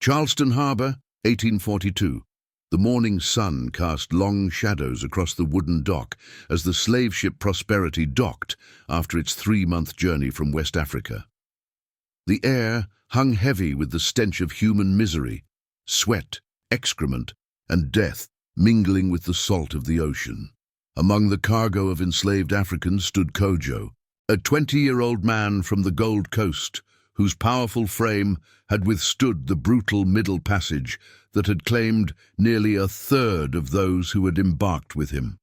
Charleston Harbor, 1842. The morning sun cast long shadows across the wooden dock as the slave ship Prosperity docked after its 3-month journey from West Africa. The air hung heavy with the stench of human misery, sweat, excrement, and death mingling with the salt of the ocean. Among the cargo of enslaved Africans stood Kojo, a 20-year-old man from the Gold Coast, whose powerful frame had withstood the brutal Middle Passage that had claimed nearly a third of those who had embarked with him.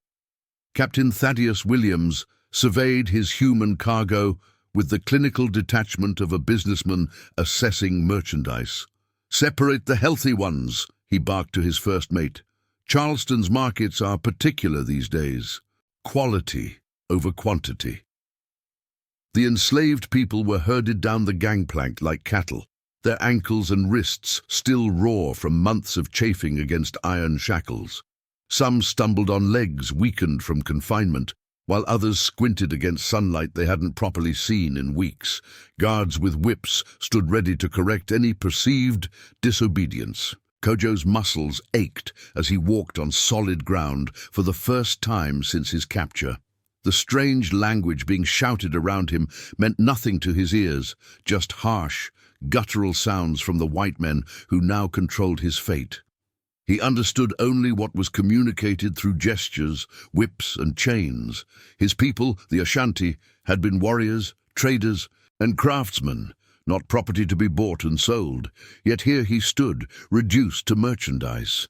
Captain Thaddeus Williams surveyed his human cargo with the clinical detachment of a businessman assessing merchandise. "Separate the healthy ones," he barked to his first mate. "Charleston's markets are particular these days. Quality over quantity." The enslaved people were herded down the gangplank like cattle, their ankles and wrists still raw from months of chafing against iron shackles. Some stumbled on legs weakened from confinement, while others squinted against sunlight they hadn't properly seen in weeks. Guards with whips stood ready to correct any perceived disobedience. Kojo's muscles ached as he walked on solid ground for the first time since his capture. The strange language being shouted around him meant nothing to his ears, just harsh, guttural sounds from the white men who now controlled his fate. He understood only what was communicated through gestures, whips, and chains. His people, the Ashanti, had been warriors, traders, and craftsmen, not property to be bought and sold. Yet here he stood, reduced to merchandise.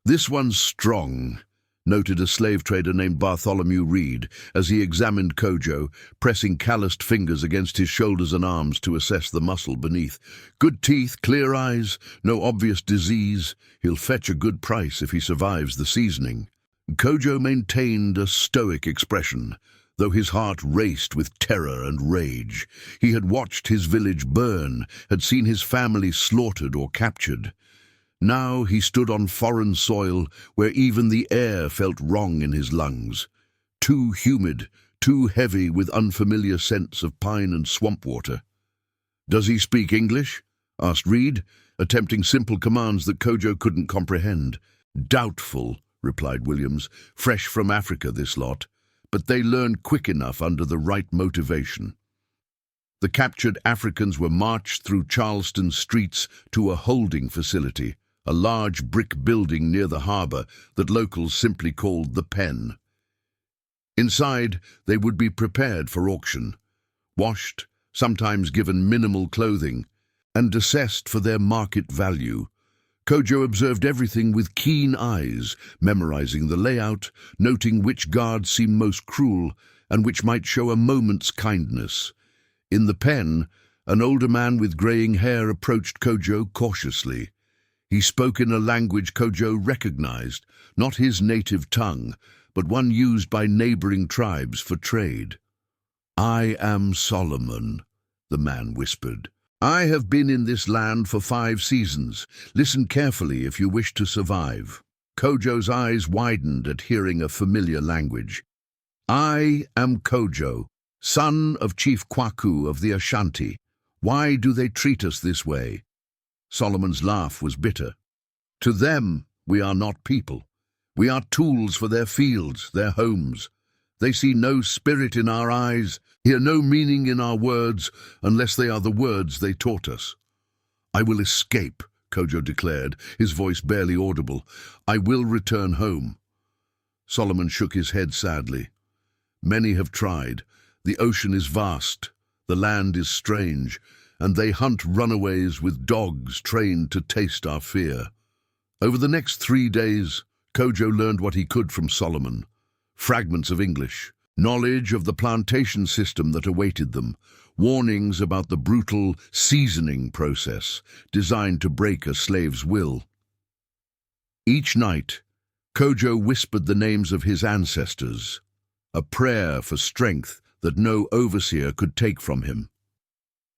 "This one's strong," noted a slave trader named Bartholomew Reed as he examined Kojo, pressing calloused fingers against his shoulders and arms to assess the muscle beneath. "Good teeth, clear eyes, no obvious disease. He'll fetch a good price if he survives the seasoning." Kojo maintained a stoic expression, though his heart raced with terror and rage. He had watched his village burn, had seen his family slaughtered or captured. Now he stood on foreign soil where even the air felt wrong in his lungs. Too humid, too heavy with unfamiliar scents of pine and swamp water. "Does he speak English?" asked Reed, attempting simple commands that Kojo couldn't comprehend. "Doubtful," replied Williams. "Fresh from Africa, this lot. But they learned quick enough under the right motivation." The captured Africans were marched through Charleston streets to a holding facility, a large brick building near the harbor that locals simply called the Pen. Inside, they would be prepared for auction, washed, sometimes given minimal clothing, and assessed for their market value. Kojo observed everything with keen eyes, memorizing the layout, noting which guards seemed most cruel and which might show a moment's kindness. In the Pen, an older man with graying hair approached Kojo cautiously. He spoke in a language Kojo recognized, not his native tongue, but one used by neighboring tribes for trade. "I am Solomon," the man whispered. "I have been in this land for 5 seasons. Listen carefully if you wish to survive." Kojo's eyes widened at hearing a familiar language. "I am Kojo, son of Chief Kwaku of the Ashanti. Why do they treat us this way?" Solomon's laugh was bitter. "To them, we are not people. We are tools for their fields, their homes. They see no spirit in our eyes, hear no meaning in our words, unless they are the words they taught us." "I will escape," Kojo declared, his voice barely audible. "I will return home." Solomon shook his head sadly. "Many have tried. The ocean is vast, the land is strange, and they hunt runaways with dogs trained to taste our fear." Over the next 3 days, Kojo learned what he could from Solomon. Fragments of English, knowledge of the plantation system that awaited them, warnings about the brutal seasoning process designed to break a slave's will. Each night, Kojo whispered the names of his ancestors, a prayer for strength that no overseer could take from him.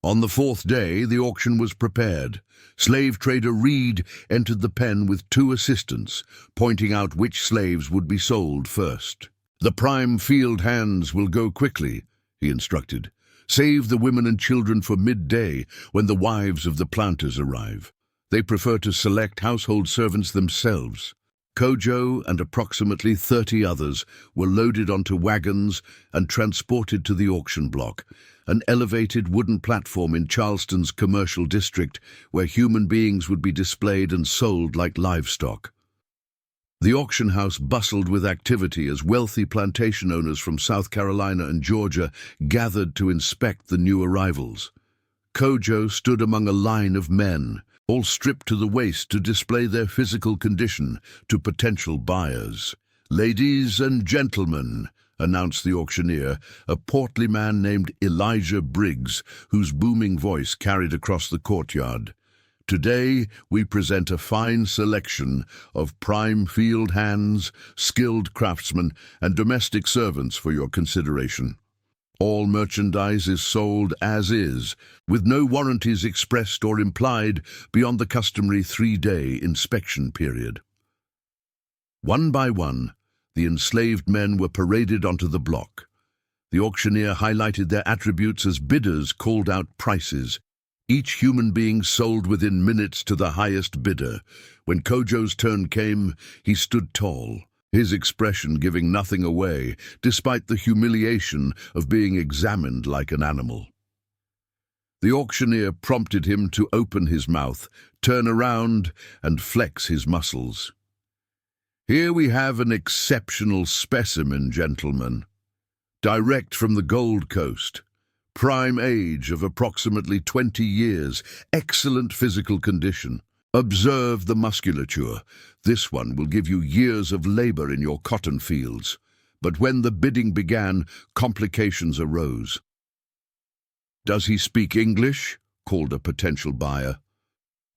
On the 4th day, the auction was prepared. Slave trader Reed entered the Pen with 2 assistants, pointing out which slaves would be sold first. "The prime field hands will go quickly," he instructed. "Save the women and children for midday when the wives of the planters arrive." They prefer to select household servants themselves. Kojo and approximately 30 others were loaded onto wagons and transported to the auction block, an elevated wooden platform in Charleston's commercial district where human beings would be displayed and sold like livestock. The auction house bustled with activity as wealthy plantation owners from South Carolina and Georgia gathered to inspect the new arrivals. Kojo stood among a line of men, all stripped to the waist to display their physical condition to potential buyers. "Ladies and gentlemen," announced the auctioneer, a portly man named Elijah Briggs, whose booming voice carried across the courtyard. "Today we present a fine selection of prime field hands, skilled craftsmen, and domestic servants for your consideration. All merchandise is sold as is, with no warranties expressed or implied beyond the customary 3-day inspection period." One by one, the enslaved men were paraded onto the block. The auctioneer highlighted their attributes as bidders called out prices. Each human being sold within minutes to the highest bidder. When Kojo's turn came, he stood tall, his expression giving nothing away, despite the humiliation of being examined like an animal. The auctioneer prompted him to open his mouth, turn around, and flex his muscles. "Here we have an exceptional specimen, gentlemen. Direct from the Gold Coast. Prime age of approximately 20 years, excellent physical condition. Observe the musculature. This one will give you years of labor in your cotton fields." But when the bidding began, complications arose. "Does he speak English?" called a potential buyer.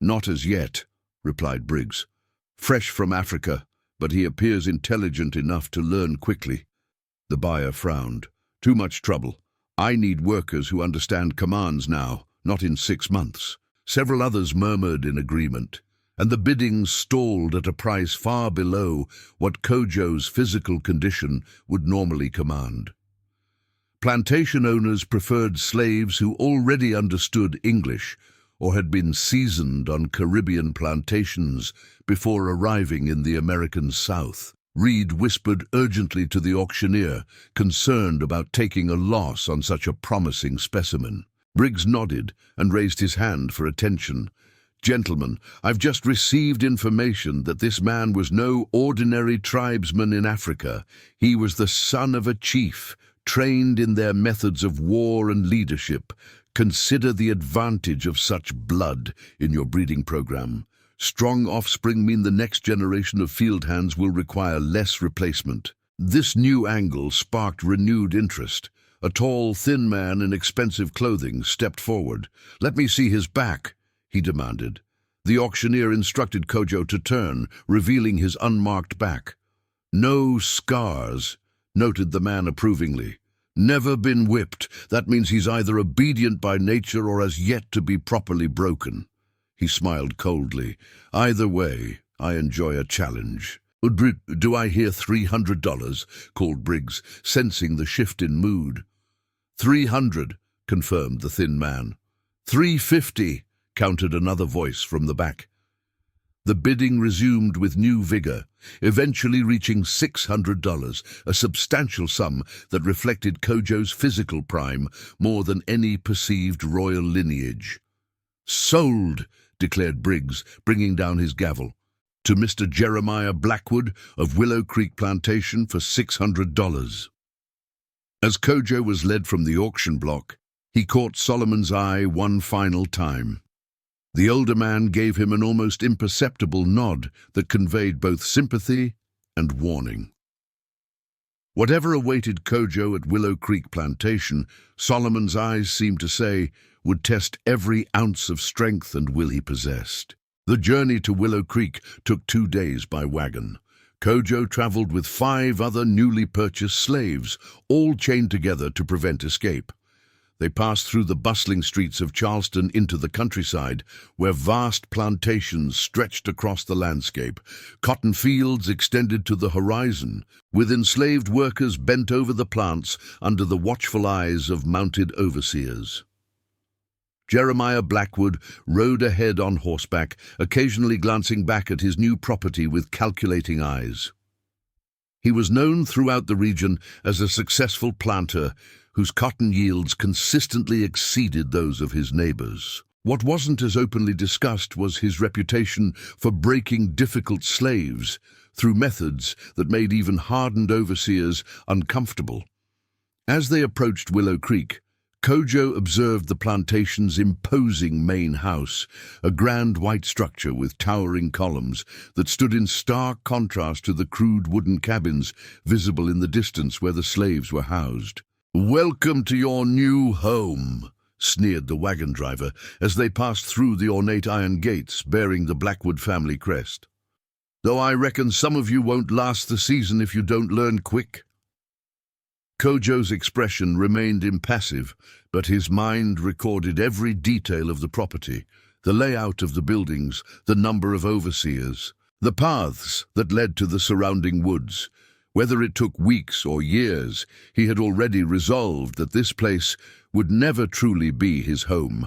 "Not as yet," replied Briggs. "Fresh from Africa, but he appears intelligent enough to learn quickly." The buyer frowned. "Too much trouble. I need workers who understand commands now, not in 6 months." Several others murmured in agreement, and the bidding stalled at a price far below what Kojo's physical condition would normally command. Plantation owners preferred slaves who already understood English or had been seasoned on Caribbean plantations before arriving in the American South. Reed whispered urgently to the auctioneer, concerned about taking a loss on such a promising specimen. Briggs nodded and raised his hand for attention. "Gentlemen, I've just received information that this man was no ordinary tribesman in Africa. He was the son of a chief, trained in their methods of war and leadership. Consider the advantage of such blood in your breeding program. Strong offspring mean the next generation of field hands will require less replacement." This new angle sparked renewed interest. A tall, thin man in expensive clothing stepped forward. "Let me see his back," he demanded. The auctioneer instructed Kojo to turn, revealing his unmarked back. "No scars," noted the man approvingly. "Never been whipped. That means he's either obedient by nature or has yet to be properly broken." He smiled coldly. "Either way, I enjoy a challenge." "Do I hear $300? called Briggs, sensing the shift in mood. "300, confirmed the thin man. "350, countered another voice from the back. The bidding resumed with new vigor, eventually reaching $600, a substantial sum that reflected Kojo's physical prime more than any perceived royal lineage. "Sold," declared Briggs, bringing down his gavel. "To Mr. Jeremiah Blackwood of Willow Creek Plantation for $600. As Kojo was led from the auction block, he caught Solomon's eye one final time. The older man gave him an almost imperceptible nod that conveyed both sympathy and warning. Whatever awaited Kojo at Willow Creek Plantation, Solomon's eyes seemed to say, would test every ounce of strength and will he possessed. The journey to Willow Creek took 2 days by wagon. Kojo traveled with 5 other newly purchased slaves, all chained together to prevent escape. They passed through the bustling streets of Charleston into the countryside, where vast plantations stretched across the landscape. Cotton fields extended to the horizon, with enslaved workers bent over the plants under the watchful eyes of mounted overseers. Jeremiah Blackwood rode ahead on horseback, occasionally glancing back at his new property with calculating eyes. He was known throughout the region as a successful planter whose cotton yields consistently exceeded those of his neighbors. What wasn't as openly discussed was his reputation for breaking difficult slaves through methods that made even hardened overseers uncomfortable. As they approached Willow Creek, Kojo observed the plantation's imposing main house, a grand white structure with towering columns that stood in stark contrast to the crude wooden cabins visible in the distance where the slaves were housed. "Welcome to your new home," sneered the wagon driver as they passed through the ornate iron gates bearing the Blackwood family crest. "Though I reckon some of you won't last the season if you don't learn quick." Kojo's expression remained impassive, but his mind recorded every detail of the property, the layout of the buildings, the number of overseers, the paths that led to the surrounding woods. Whether it took weeks or years, he had already resolved that this place would never truly be his home.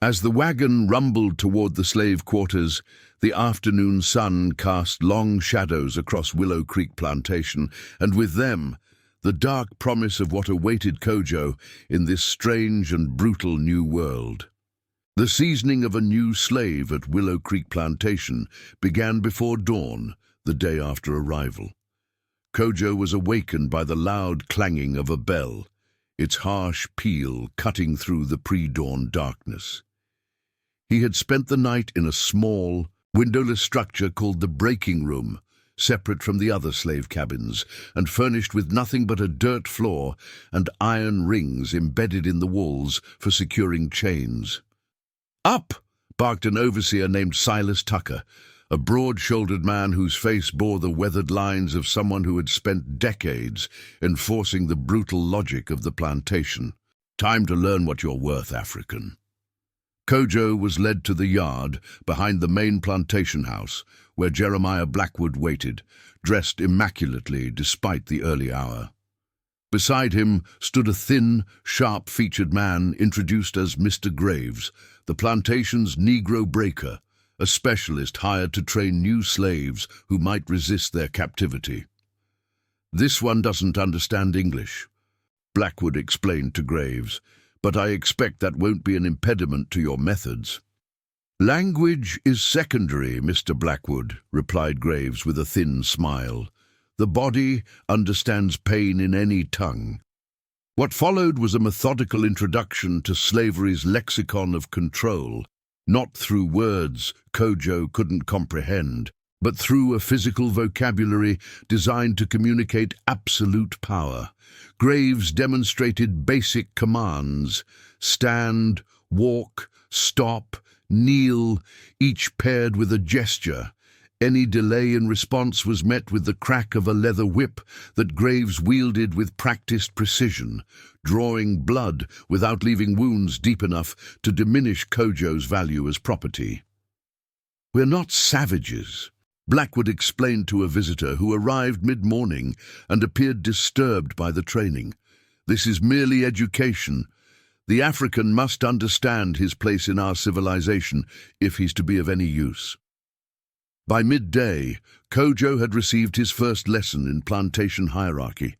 As the wagon rumbled toward the slave quarters, the afternoon sun cast long shadows across Willow Creek Plantation, and with them, the dark promise of what awaited Kojo in this strange and brutal new world. The seasoning of a new slave at Willow Creek Plantation began before dawn, the day after arrival. Kojo was awakened by the loud clanging of a bell, its harsh peal cutting through the pre-dawn darkness. He had spent the night in a small, windowless structure called the breaking room, separate from the other slave cabins, and furnished with nothing but a dirt floor and iron rings embedded in the walls for securing chains. "Up!" barked an overseer named Silas Tucker, a broad-shouldered man whose face bore the weathered lines of someone who had spent decades enforcing the brutal logic of the plantation. "Time to learn what you're worth, African." Kojo was led to the yard behind the main plantation house, where Jeremiah Blackwood waited, dressed immaculately despite the early hour. Beside him stood a thin, sharp-featured man introduced as Mr. Graves, the plantation's Negro breaker, a specialist hired to train new slaves who might resist their captivity. "This one doesn't understand English," Blackwood explained to Graves, "but I expect that won't be an impediment to your methods." "Language is secondary, Mr. Blackwood," replied Graves with a thin smile. "The body understands pain in any tongue." What followed was a methodical introduction to slavery's lexicon of control, not through words Kojo couldn't comprehend, but through a physical vocabulary designed to communicate absolute power. Graves demonstrated basic commands: stand, walk, stop, kneel, each paired with a gesture. Any delay in response was met with the crack of a leather whip that Graves wielded with practiced precision, drawing blood without leaving wounds deep enough to diminish Kojo's value as property. "We're not savages," Blackwood explained to a visitor who arrived mid-morning and appeared disturbed by the training. "This is merely education. The African must understand his place in our civilization if he's to be of any use." By midday, Kojo had received his first lesson in plantation hierarchy.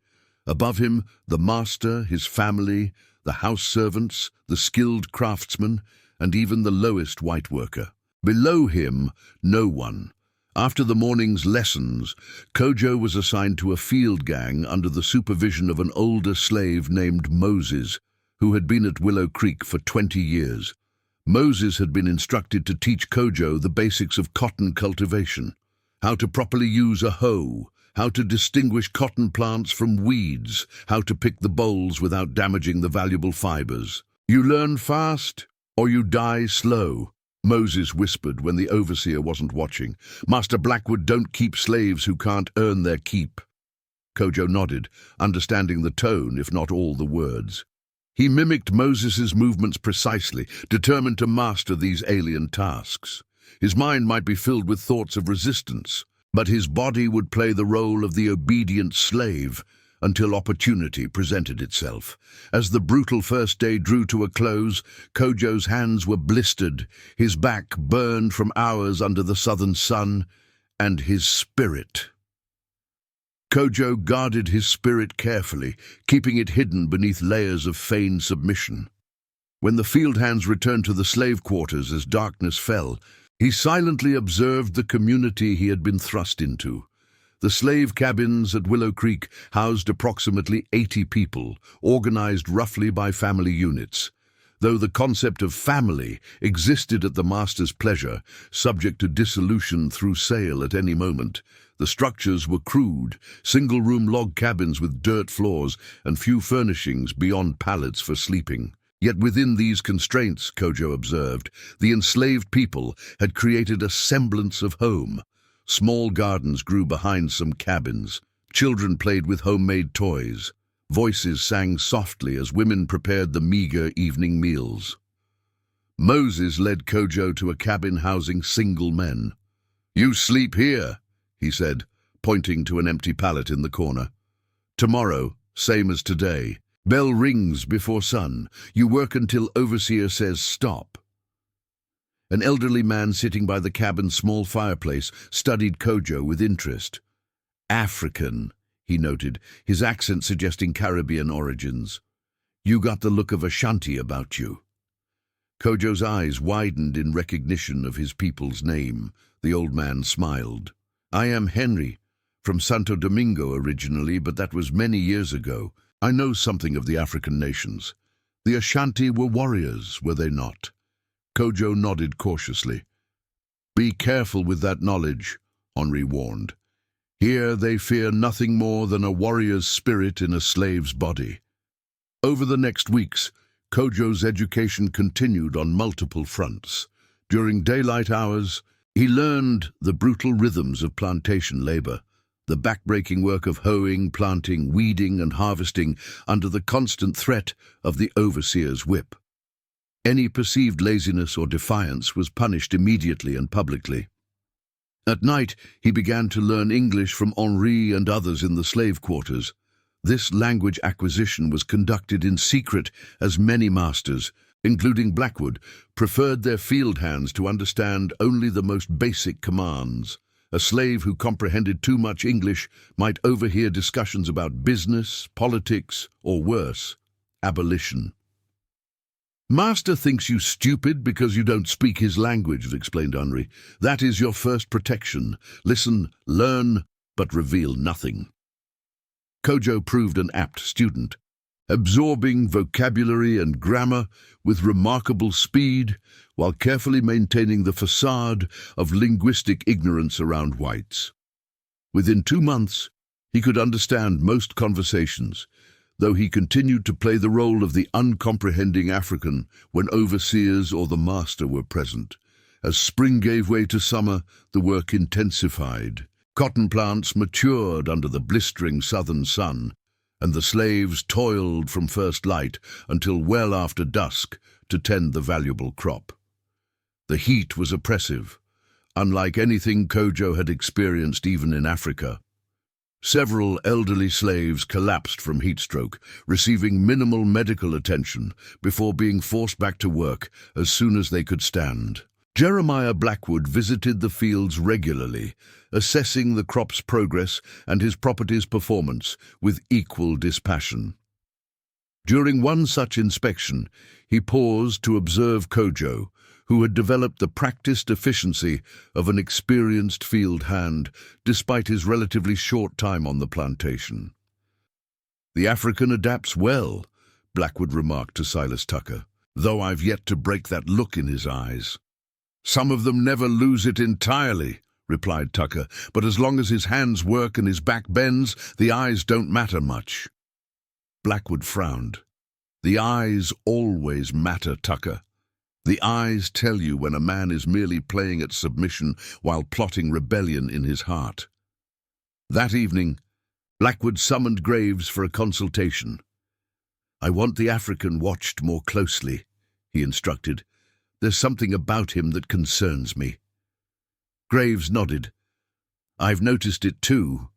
Above him, the master, his family, the house servants, the skilled craftsman, and even the lowest white worker. Below him, no one. After the morning's lessons, Kojo was assigned to a field gang under the supervision of an older slave named Moses, who had been at Willow Creek for 20 years. Moses had been instructed to teach Kojo the basics of cotton cultivation, how to properly use a hoe, how to distinguish cotton plants from weeds, how to pick the bolls without damaging the valuable fibers. "You learn fast, or you die slow," Moses whispered when the overseer wasn't watching. "Master Blackwood don't keep slaves who can't earn their keep." Kojo nodded, understanding the tone, if not all the words. He mimicked Moses's movements precisely, determined to master these alien tasks. His mind might be filled with thoughts of resistance, but his body would play the role of the obedient slave, until opportunity presented itself. As the brutal first day drew to a close, Kojo's hands were blistered, his back burned from hours under the southern sun, and his spirit. Kojo guarded his spirit carefully, keeping it hidden beneath layers of feigned submission. When the field hands returned to the slave quarters as darkness fell, he silently observed the community he had been thrust into. The slave cabins at Willow Creek housed approximately 80 people, organized roughly by family units. Though the concept of family existed at the master's pleasure, subject to dissolution through sale at any moment, the structures were crude, single-room log cabins with dirt floors and few furnishings beyond pallets for sleeping. Yet within these constraints, Kojo observed, the enslaved people had created a semblance of home. Small gardens grew behind some cabins. Children played with homemade toys. Voices sang softly as women prepared the meager evening meals. Moses led Kojo to a cabin housing single men. "You sleep here," he said, pointing to an empty pallet in the corner. "Tomorrow, same as today. Bell rings before sun. You work until overseer says stop." An elderly man sitting by the cabin's small fireplace studied Kojo with interest. "African," he noted, his accent suggesting Caribbean origins. "You got the look of Ashanti about you." Kojo's eyes widened in recognition of his people's name. The old man smiled. "I am Henry, from Santo Domingo originally, but that was many years ago. I know something of the African nations. The Ashanti were warriors, were they not?" Kojo nodded cautiously. "Be careful with that knowledge," Henri warned. "Here they fear nothing more than a warrior's spirit in a slave's body." Over the next weeks, Kojo's education continued on multiple fronts. During daylight hours, he learned the brutal rhythms of plantation labor, the backbreaking work of hoeing, planting, weeding, and harvesting under the constant threat of the overseer's whip. Any perceived laziness or defiance was punished immediately and publicly. At night, he began to learn English from Henri and others in the slave quarters. This language acquisition was conducted in secret, as many masters, including Blackwood, preferred their field hands to understand only the most basic commands. A slave who comprehended too much English might overhear discussions about business, politics, or worse, abolition. "Master thinks you stupid because you don't speak his language," explained Henri. "That is your first protection. Listen, learn, but reveal nothing." Kojo proved an apt student, absorbing vocabulary and grammar with remarkable speed, while carefully maintaining the facade of linguistic ignorance around whites. Within 2 months, he could understand most conversations, though he continued to play the role of the uncomprehending African when overseers or the master were present. As spring gave way to summer, the work intensified. Cotton plants matured under the blistering southern sun, and the slaves toiled from first light until well after dusk to tend the valuable crop. The heat was oppressive, unlike anything Kojo had experienced even in Africa. Several elderly slaves collapsed from heatstroke, receiving minimal medical attention before being forced back to work as soon as they could stand. Jeremiah Blackwood visited the fields regularly, assessing the crop's progress and his property's performance with equal dispassion. During one such inspection, he paused to observe Kojo, who had developed the practiced efficiency of an experienced field hand despite his relatively short time on the plantation. "The African adapts well," Blackwood remarked to Silas Tucker, "though I've yet to break that look in his eyes." "Some of them never lose it entirely," replied Tucker, "but as long as his hands work and his back bends, the eyes don't matter much." Blackwood frowned. "The eyes always matter, Tucker. The eyes tell you when a man is merely playing at submission while plotting rebellion in his heart." That evening, Blackwood summoned Graves for a consultation. "I want the African watched more closely," he instructed. "There's something about him that concerns me." Graves nodded. "I've noticed it too.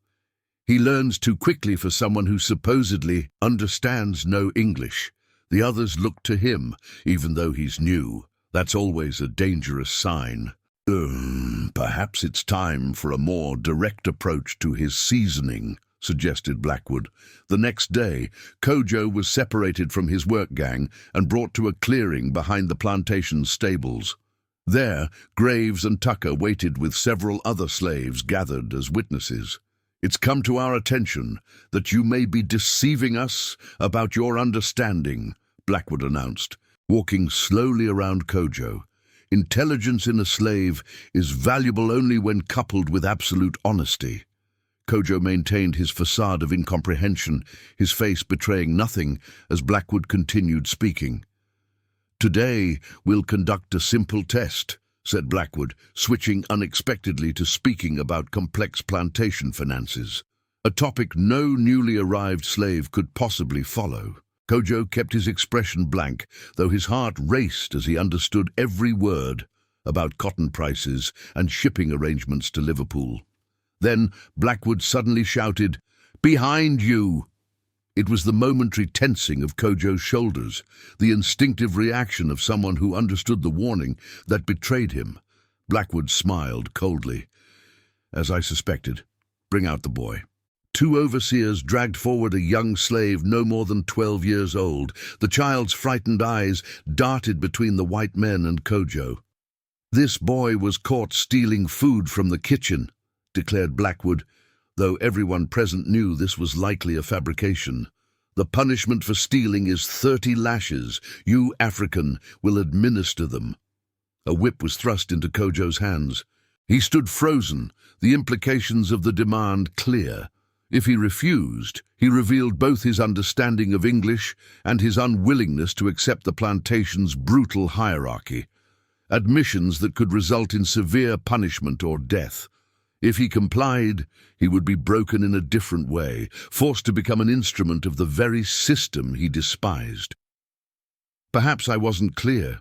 He learns too quickly for someone who supposedly understands no English. The others look to him, even though he's new. That's always a dangerous sign. Perhaps it's time for a more direct approach to his seasoning, suggested Blackwood. The next day, Kojo was separated from his work gang and brought to a clearing behind the plantation's stables. There, Graves and Tucker waited with several other slaves gathered as witnesses. "It's come to our attention that you may be deceiving us about your understanding," Blackwood announced, walking slowly around Kojo. "Intelligence in a slave is valuable only when coupled with absolute honesty." Kojo maintained his facade of incomprehension, his face betraying nothing as Blackwood continued speaking. "Today we'll conduct a simple test," said Blackwood, switching unexpectedly to speaking about complex plantation finances, a topic no newly arrived slave could possibly follow. Kojo kept his expression blank, though his heart raced as he understood every word about cotton prices and shipping arrangements to Liverpool. Then Blackwood suddenly shouted, "Behind you!" It was the momentary tensing of Kojo's shoulders, the instinctive reaction of someone who understood the warning that betrayed him. Blackwood smiled coldly. "As I suspected. Bring out the boy." Two overseers dragged forward a young slave no more than 12 years old. The child's frightened eyes darted between the white men and Kojo. "This boy was caught stealing food from the kitchen," declared Blackwood, though everyone present knew this was likely a fabrication. "The punishment for stealing is 30 lashes. You, African, will administer them." A whip was thrust into Kojo's hands. He stood frozen, the implications of the demand clear. If he refused, he revealed both his understanding of English and his unwillingness to accept the plantation's brutal hierarchy, admissions that could result in severe punishment or death. If he complied, he would be broken in a different way, forced to become an instrument of the very system he despised. "Perhaps I wasn't clear,"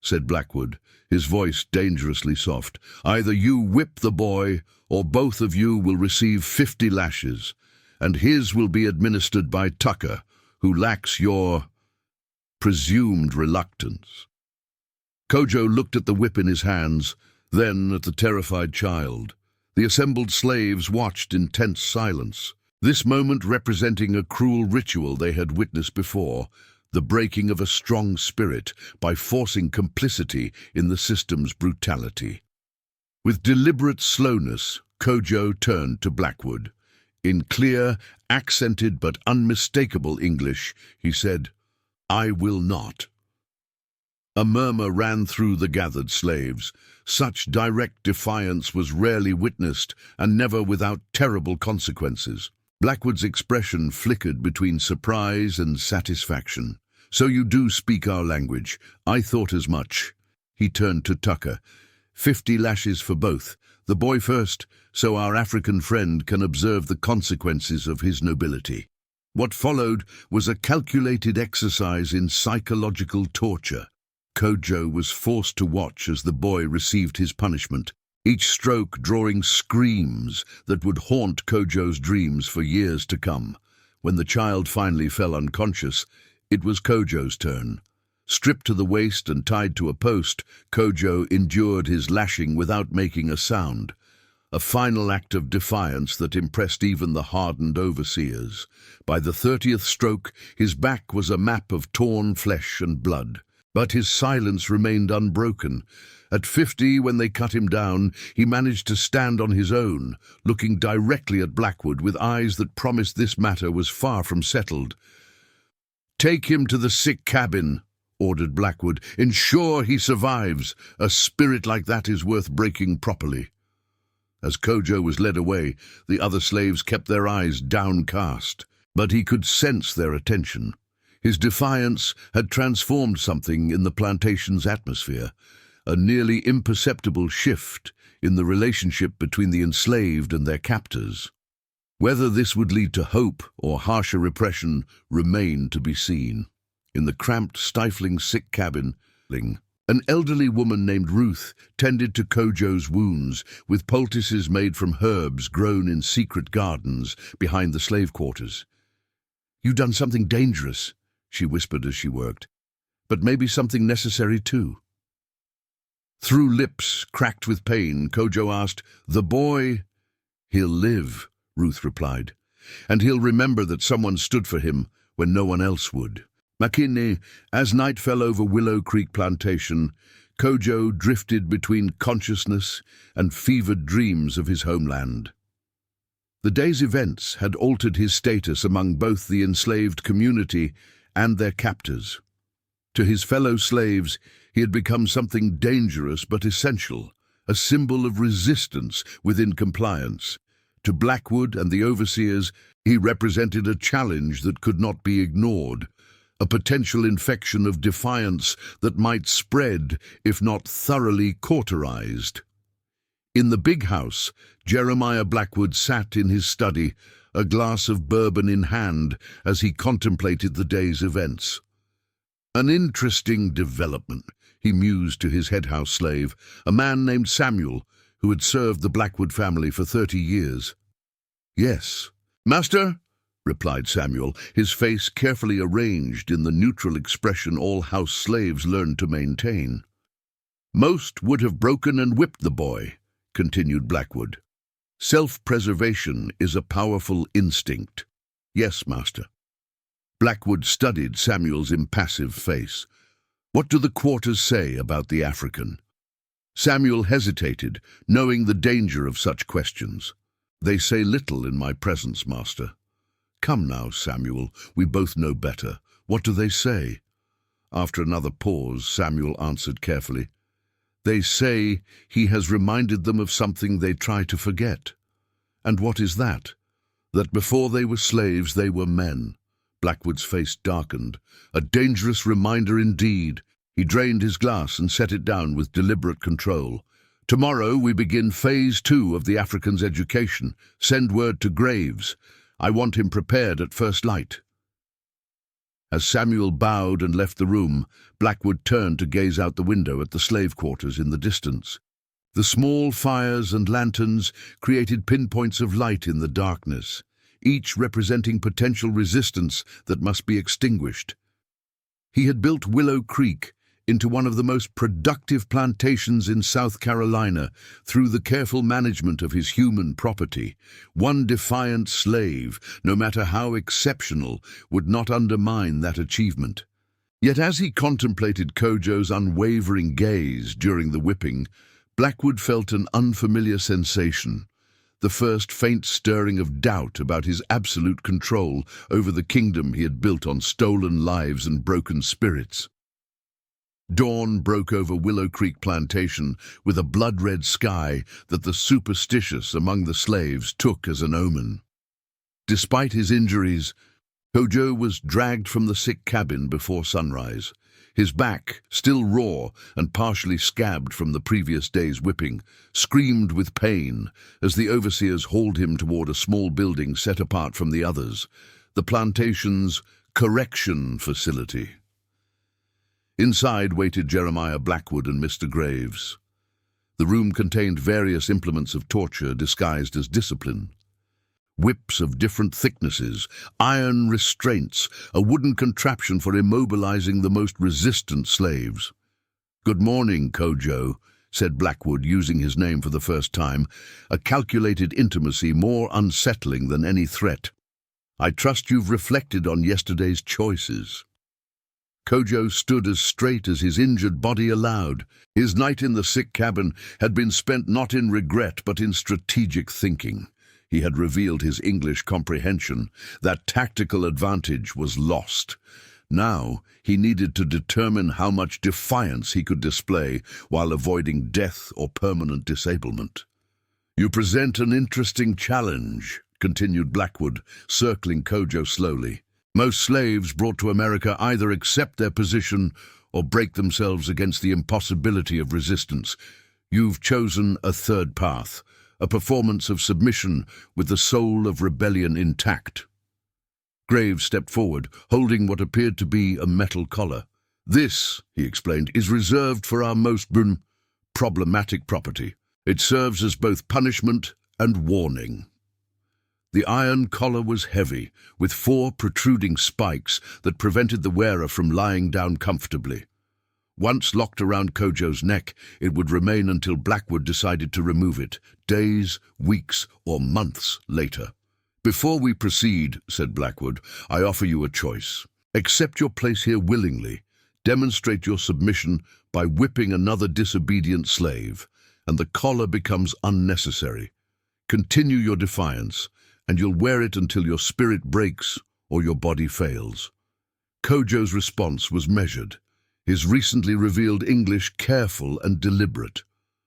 said Blackwood, his voice dangerously soft. "Either you whip the boy, or both of you will receive 50 lashes, and his will be administered by Tucker, who lacks your presumed reluctance." Kojo looked at the whip in his hands, then at the terrified child. The assembled slaves watched in tense silence, this moment representing a cruel ritual they had witnessed before, the breaking of a strong spirit by forcing complicity in the system's brutality. With deliberate slowness, Kojo turned to Blackwood. In clear, accented but unmistakable English, he said, "I will not." A murmur ran through the gathered slaves. Such direct defiance was rarely witnessed, and never without terrible consequences. Blackwood's expression flickered between surprise and satisfaction. "So you do speak our language. I thought as much." He turned to Tucker. 50 lashes for both. The boy first, so our African friend can observe the consequences of his nobility." What followed was a calculated exercise in psychological torture. Kojo was forced to watch as the boy received his punishment, each stroke drawing screams that would haunt Kojo's dreams for years to come. When the child finally fell unconscious, it was Kojo's turn. Stripped to the waist and tied to a post, Kojo endured his lashing without making a sound, a final act of defiance that impressed even the hardened overseers. By the 30th stroke, his back was a map of torn flesh and blood. But his silence remained unbroken. At 50, when they cut him down, he managed to stand on his own, looking directly at Blackwood with eyes that promised this matter was far from settled. "Take him to the sick cabin," ordered Blackwood. "Ensure he survives. A spirit like that is worth breaking properly." As Kojo was led away, the other slaves kept their eyes downcast, but he could sense their attention. His defiance had transformed something in the plantation's atmosphere, a nearly imperceptible shift in the relationship between the enslaved and their captors. Whether this would lead to hope or harsher repression remained to be seen. In the cramped, stifling sick cabin, An elderly woman named Ruth tended to Kojo's wounds with poultices made from herbs grown in secret gardens behind the slave quarters. "You've done something dangerous," she whispered as she worked, "but maybe something necessary too." Through lips cracked with pain, Kojo asked, "The boy?" "He'll live," Ruth replied, "and he'll remember that someone stood for him when no one else would." McKinney, as night fell over Willow Creek Plantation, Kojo drifted between consciousness and fevered dreams of his homeland. The day's events had altered his status among both the enslaved community and their captors. To his fellow slaves, he had become something dangerous but essential, a symbol of resistance within compliance. To Blackwood and the overseers, he represented a challenge that could not be ignored, a potential infection of defiance that might spread if not thoroughly cauterized. In the big house, Jeremiah Blackwood sat in his study, a glass of bourbon in hand, as he contemplated the day's events. "An interesting development," he mused to his headhouse slave, a man named Samuel, who had served the Blackwood family for 30 years. "Yes, master," replied Samuel, his face carefully arranged in the neutral expression all house slaves learned to maintain. "Most would have broken and whipped the boy," continued Blackwood. "Self-preservation is a powerful instinct." "Yes, master." Blackwood studied Samuel's impassive face. "What do the quarters say about the African?" Samuel hesitated, knowing the danger of such questions. "They say little in my presence, master." "Come now, Samuel, we both know better. What do they say?" After another pause, Samuel answered carefully, "They say he has reminded them of something they try to forget." "And what is that?" "That before they were slaves, they were men." Blackwood's face darkened. "A dangerous reminder indeed." He drained his glass and set it down with deliberate control. "Tomorrow we begin Phase 2 of the African's education. Send word to Graves. I want him prepared at first light." As Samuel bowed and left the room, Blackwood turned to gaze out the window at the slave quarters in the distance. The small fires and lanterns created pinpoints of light in the darkness, each representing potential resistance that must be extinguished. He had built Willow Creek into one of the most productive plantations in South Carolina through the careful management of his human property. One defiant slave, no matter how exceptional, would not undermine that achievement. Yet as he contemplated Kojo's unwavering gaze during the whipping, Blackwood felt an unfamiliar sensation, the first faint stirring of doubt about his absolute control over the kingdom he had built on stolen lives and broken spirits. Dawn broke over Willow Creek Plantation with a blood-red sky that the superstitious among the slaves took as an omen. Despite his injuries, Kojo was dragged from the sick cabin before sunrise. His back, still raw and partially scabbed from the previous day's whipping, screamed with pain as the overseers hauled him toward a small building set apart from the others, the plantation's correction facility. Inside waited Jeremiah Blackwood and Mr. Graves. The room contained various implements of torture disguised as discipline. Whips of different thicknesses, iron restraints, a wooden contraption for immobilizing the most resistant slaves. "Good morning, Kojo," said Blackwood, using his name for the first time, a calculated intimacy more unsettling than any threat. "I trust you've reflected on yesterday's choices." Kojo stood as straight as his injured body allowed. His night in the sick cabin had been spent not in regret but in strategic thinking. He had revealed his English comprehension. That tactical advantage was lost. Now he needed to determine how much defiance he could display while avoiding death or permanent disablement. "You present an interesting challenge," continued Blackwood, circling Kojo slowly. "Most slaves brought to America either accept their position or break themselves against the impossibility of resistance. You've chosen a third path, a performance of submission with the soul of rebellion intact." Graves stepped forward, holding what appeared to be a metal collar. "This," he explained, "is reserved for our most problematic property. It serves as both punishment and warning." The iron collar was heavy, with 4 protruding spikes that prevented the wearer from lying down comfortably. Once locked around Kojo's neck, it would remain until Blackwood decided to remove it, days, weeks, or months later. "Before we proceed," said Blackwood, "I offer you a choice. Accept your place here willingly, demonstrate your submission by whipping another disobedient slave, and the collar becomes unnecessary. Continue your defiance, and you'll wear it until your spirit breaks or your body fails." Kojo's response was measured, his recently revealed English careful and deliberate.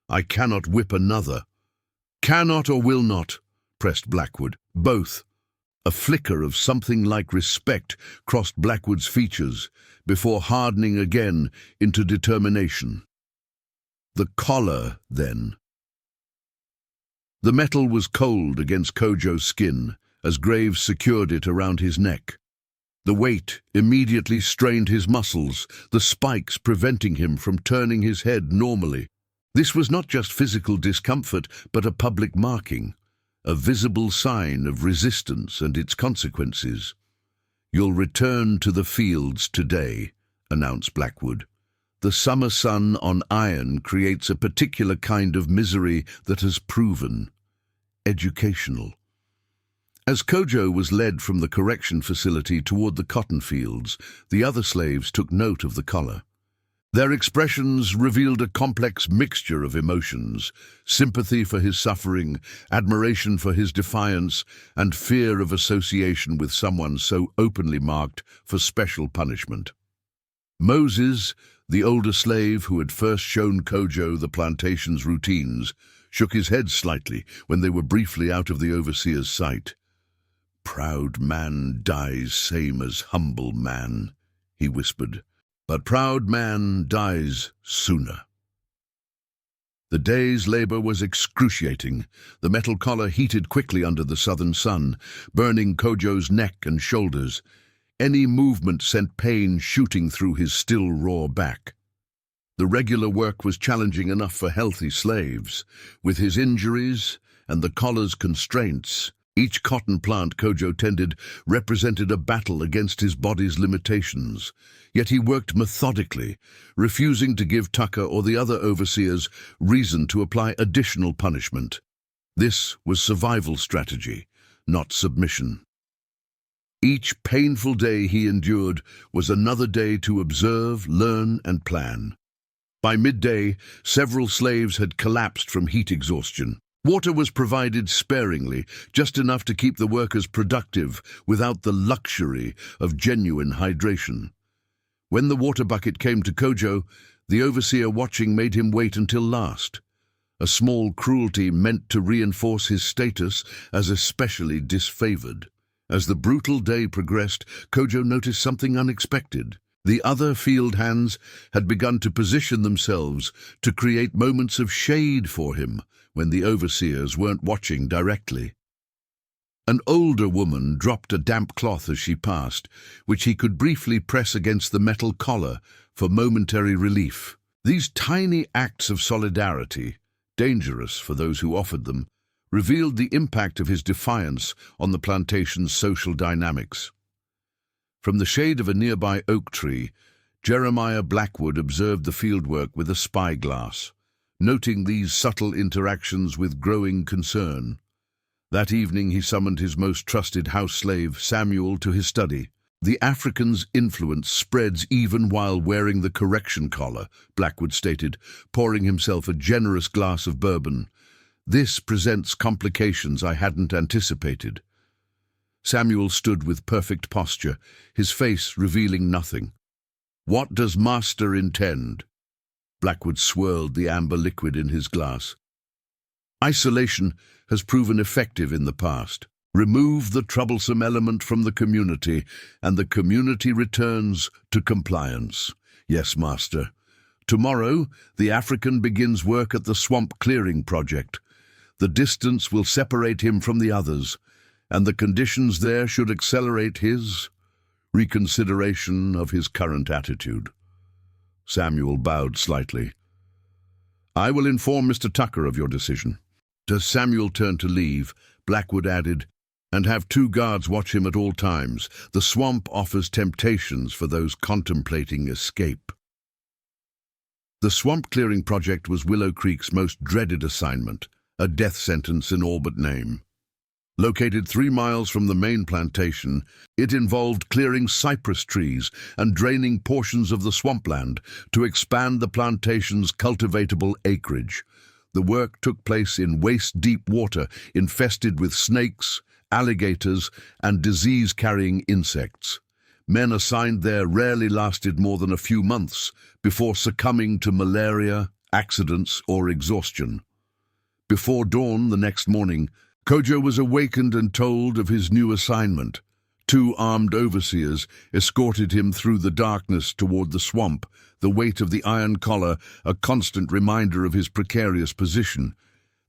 "I cannot whip another." "Cannot or will not," pressed Blackwood. "Both." A flicker of something like respect crossed Blackwood's features before hardening again into determination. The collar, then. The metal was cold against Kojo's skin as Graves secured it around his neck. The weight immediately strained his muscles, the spikes preventing him from turning his head normally. This was not just physical discomfort, but a public marking, a visible sign of resistance and its consequences. "You'll return to the fields today," announced Blackwood. "The summer sun on iron creates a particular kind of misery that has proven educational." As Kojo was led from the correction facility toward the cotton fields, the other slaves took note of the collar. Their expressions revealed a complex mixture of emotions: sympathy for his suffering, admiration for his defiance, and fear of association with someone so openly marked for special punishment. Moses, the older slave who had first shown Kojo the plantation's routines, shook his head slightly when they were briefly out of the overseer's sight. "Proud man dies same as humble man," he whispered. "But proud man dies sooner." The day's labor was excruciating. The metal collar heated quickly under the southern sun, burning Kojo's neck and shoulders. Any movement sent pain shooting through his still raw back. The regular work was challenging enough for healthy slaves. With his injuries and the collar's constraints, each cotton plant Kojo tended represented a battle against his body's limitations. Yet he worked methodically, refusing to give Tucker or the other overseers reason to apply additional punishment. This was survival strategy, not submission. Each painful day he endured was another day to observe, learn, and plan. By midday, several slaves had collapsed from heat exhaustion. Water was provided sparingly, just enough to keep the workers productive without the luxury of genuine hydration. When the water bucket came to Kojo, the overseer watching made him wait until last. A small cruelty meant to reinforce his status as especially disfavored. As the brutal day progressed, Kojo noticed something unexpected. The other field hands had begun to position themselves to create moments of shade for him when the overseers weren't watching directly. An older woman dropped a damp cloth as she passed, which he could briefly press against the metal collar for momentary relief. These tiny acts of solidarity, dangerous for those who offered them, revealed the impact of his defiance on the plantation's social dynamics. From the shade of a nearby oak tree, Jeremiah Blackwood observed the fieldwork with a spyglass, noting these subtle interactions with growing concern. That evening he summoned his most trusted house slave, Samuel, to his study. "The African's influence spreads even while wearing the correction collar," Blackwood stated, pouring himself a generous glass of bourbon. "This presents complications I hadn't anticipated." Samuel stood with perfect posture, his face revealing nothing. "What does master intend?" Blackwood swirled the amber liquid in his glass. "Isolation has proven effective in the past. Remove the troublesome element from the community, and the community returns to compliance." "Yes, master." "Tomorrow, the African begins work at the swamp clearing project. The distance will separate him from the others, and the conditions there should accelerate his reconsideration of his current attitude." Samuel bowed slightly. "I will inform Mr. Tucker of your decision." As Samuel turned to leave, Blackwood added, "And have 2 guards watch him at all times. The swamp offers temptations for those contemplating escape." The swamp clearing project was Willow Creek's most dreaded assignment, a death sentence in all but name. Located 3 miles from the main plantation, it involved clearing cypress trees and draining portions of the swampland to expand the plantation's cultivatable acreage. The work took place in waist-deep water infested with snakes, alligators, and disease-carrying insects. Men assigned there rarely lasted more than a few months before succumbing to malaria, accidents, or exhaustion. Before dawn the next morning, Kojo was awakened and told of his new assignment. 2 armed overseers escorted him through the darkness toward the swamp, the weight of the iron collar a constant reminder of his precarious position.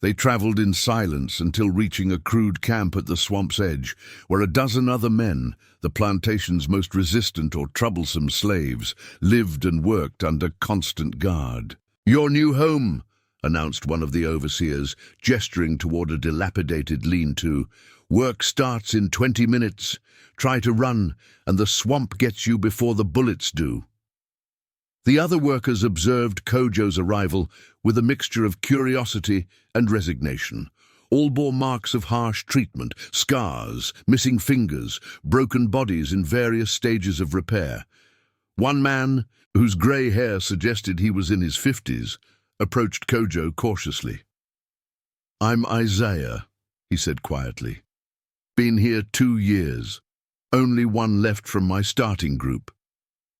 They traveled in silence until reaching a crude camp at the swamp's edge, where a dozen other men, the plantation's most resistant or troublesome slaves, lived and worked under constant guard. "Your new home," announced one of the overseers, gesturing toward a dilapidated lean-to. "Work starts in 20 minutes. Try to run, and the swamp gets you before the bullets do." The other workers observed Kojo's arrival with a mixture of curiosity and resignation. All bore marks of harsh treatment, scars, missing fingers, broken bodies in various stages of repair. One man, whose grey hair suggested he was in his 50s, approached Kojo cautiously. "I'm Isaiah," he said quietly. "Been here 2 years. Only one left from my starting group."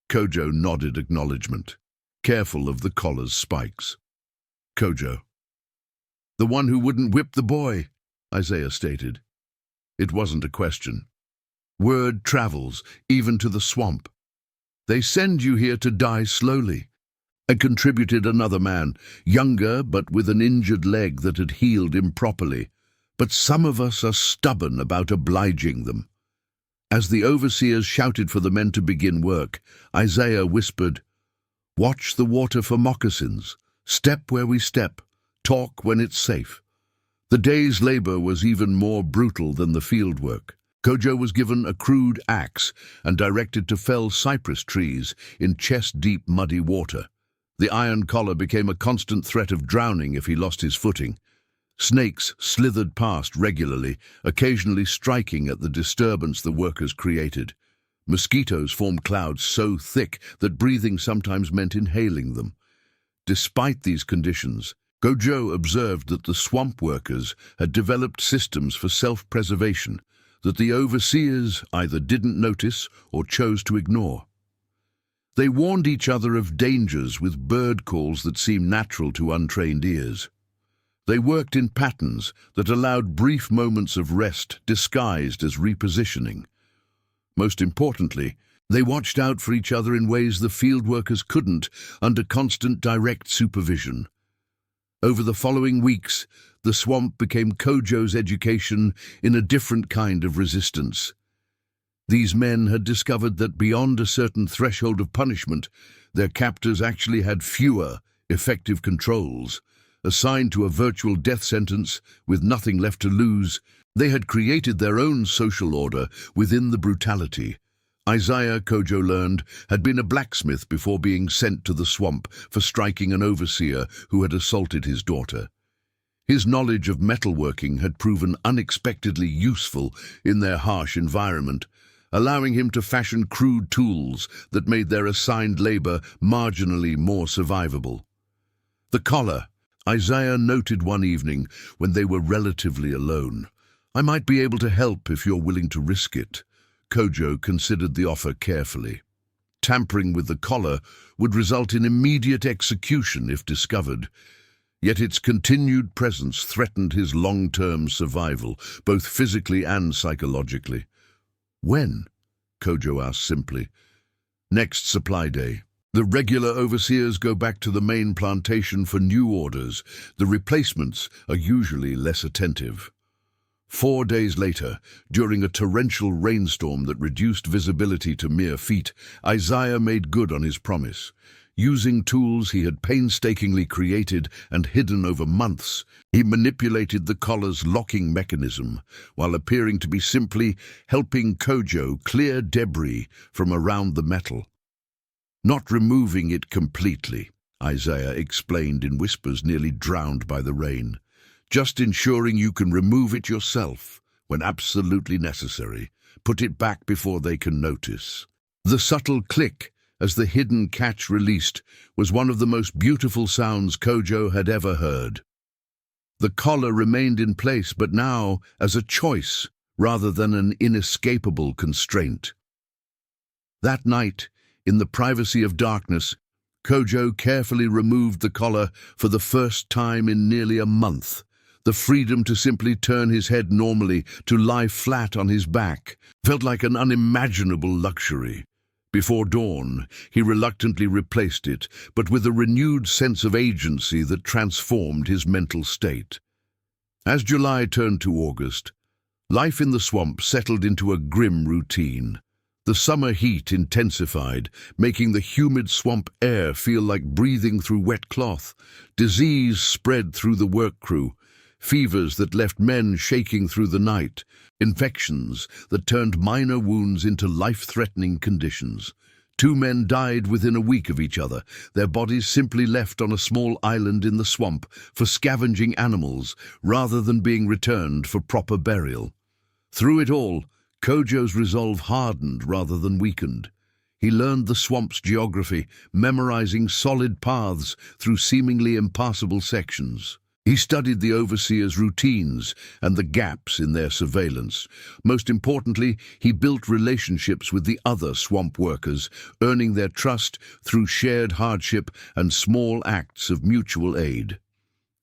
Kojo nodded acknowledgement, careful of the collar's spikes. "Kojo." "The one who wouldn't whip the boy," Isaiah stated. It wasn't a question. "Word travels, even to the swamp. They send you here to die slowly." And contributed another man, younger but with an injured leg that had healed improperly. "But some of us are stubborn about obliging them." As the overseers shouted for the men to begin work, Isaiah whispered, "Watch the water for moccasins. Step where we step. Talk when it's safe." The day's labor was even more brutal than the field work. Kojo was given a crude axe and directed to fell cypress trees in chest-deep muddy water. The iron collar became a constant threat of drowning if he lost his footing. Snakes slithered past regularly, occasionally striking at the disturbance the workers created. Mosquitoes formed clouds so thick that breathing sometimes meant inhaling them. Despite these conditions, Kojo observed that the swamp workers had developed systems for self-preservation that the overseers either didn't notice or chose to ignore. They warned each other of dangers with bird calls that seemed natural to untrained ears. They worked in patterns that allowed brief moments of rest disguised as repositioning. Most importantly, they watched out for each other in ways the field workers couldn't under constant direct supervision. Over the following weeks, the swamp became Kojo's education in a different kind of resistance. These men had discovered that beyond a certain threshold of punishment, their captors actually had fewer effective controls. Assigned to a virtual death sentence with nothing left to lose, they had created their own social order within the brutality. Isaiah, Kojo learned, had been a blacksmith before being sent to the swamp for striking an overseer who had assaulted his daughter. His knowledge of metalworking had proven unexpectedly useful in their harsh environment, allowing him to fashion crude tools that made their assigned labor marginally more survivable. The collar, Isaiah noted one evening when they were relatively alone. "I might be able to help if you're willing to risk it." Kojo considered the offer carefully. Tampering with the collar would result in immediate execution if discovered, yet its continued presence threatened his long-term survival, both physically and psychologically. "When?" Kojo asked simply. "Next supply day. The regular overseers go back to the main plantation for new orders. The replacements are usually less attentive." 4 days later, during a torrential rainstorm that reduced visibility to mere feet, Isaiah made good on his promise. Using tools he had painstakingly created and hidden over months, he manipulated the collar's locking mechanism while appearing to be simply helping Kojo clear debris from around the metal. Not removing it completely, Isaiah explained in whispers nearly drowned by the rain. Just ensuring you can remove it yourself when absolutely necessary. Put it back before they can notice. The subtle click as the hidden catch released was one of the most beautiful sounds Kojo had ever heard. The collar remained in place, but now as a choice rather than an inescapable constraint. That night, in the privacy of darkness, Kojo carefully removed the collar for the first time in nearly a month. The freedom to simply turn his head normally, to lie flat on his back, felt like an unimaginable luxury. Before dawn, he reluctantly replaced it, but with a renewed sense of agency that transformed his mental state. As July turned to August, life in the swamp settled into a grim routine. The summer heat intensified, making the humid swamp air feel like breathing through wet cloth. Disease spread through the work crew, fevers that left men shaking through the night, infections that turned minor wounds into life-threatening conditions. 2 men died within a week of each other, their bodies simply left on a small island in the swamp for scavenging animals rather than being returned for proper burial. Through it all, Kojo's resolve hardened rather than weakened. He learned the swamp's geography, memorizing solid paths through seemingly impassable sections. He studied the overseers' routines and the gaps in their surveillance. Most importantly, he built relationships with the other swamp workers, earning their trust through shared hardship and small acts of mutual aid.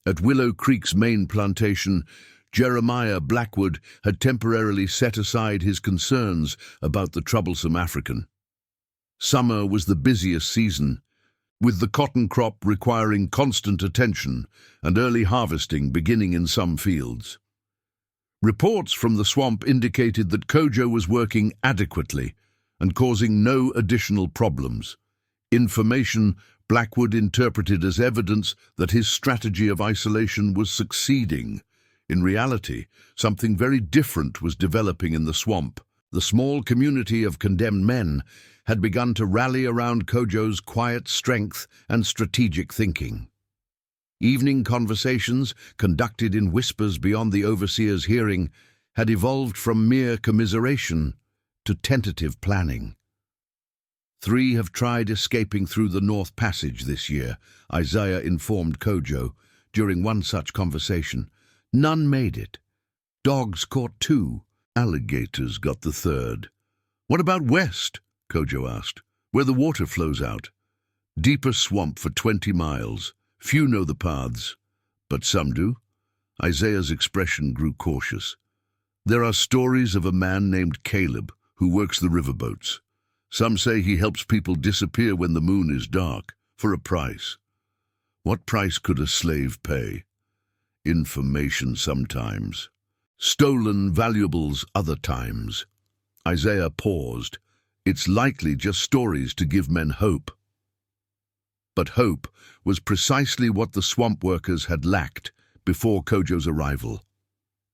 At Willow Creek's main plantation, Jeremiah Blackwood had temporarily set aside his concerns about the troublesome African. Summer was the busiest season, with the cotton crop requiring constant attention and early harvesting beginning in some fields. Reports from the swamp indicated that Kojo was working adequately and causing no additional problems. Information Blackwood interpreted as evidence that his strategy of isolation was succeeding. In reality, something very different was developing in the swamp. The small community of condemned men had begun to rally around Kojo's quiet strength and strategic thinking. Evening conversations, conducted in whispers beyond the overseer's hearing, had evolved from mere commiseration to tentative planning. 3 have tried escaping through the North Passage this year, Isaiah informed Kojo during one such conversation. None made it. Dogs caught 2. Alligators got the 3rd. What about west? Kojo asked. Where the water flows out. Deeper swamp for 20 miles. Few know the paths, but some do. Isaiah's expression grew cautious. There are stories of a man named Caleb who works the riverboats. Some say he helps people disappear when the moon is dark, for a price. What price could a slave pay? Information sometimes. Stolen valuables other times. Isaiah paused. It's likely just stories to give men hope. But hope was precisely what the swamp workers had lacked before Kojo's arrival.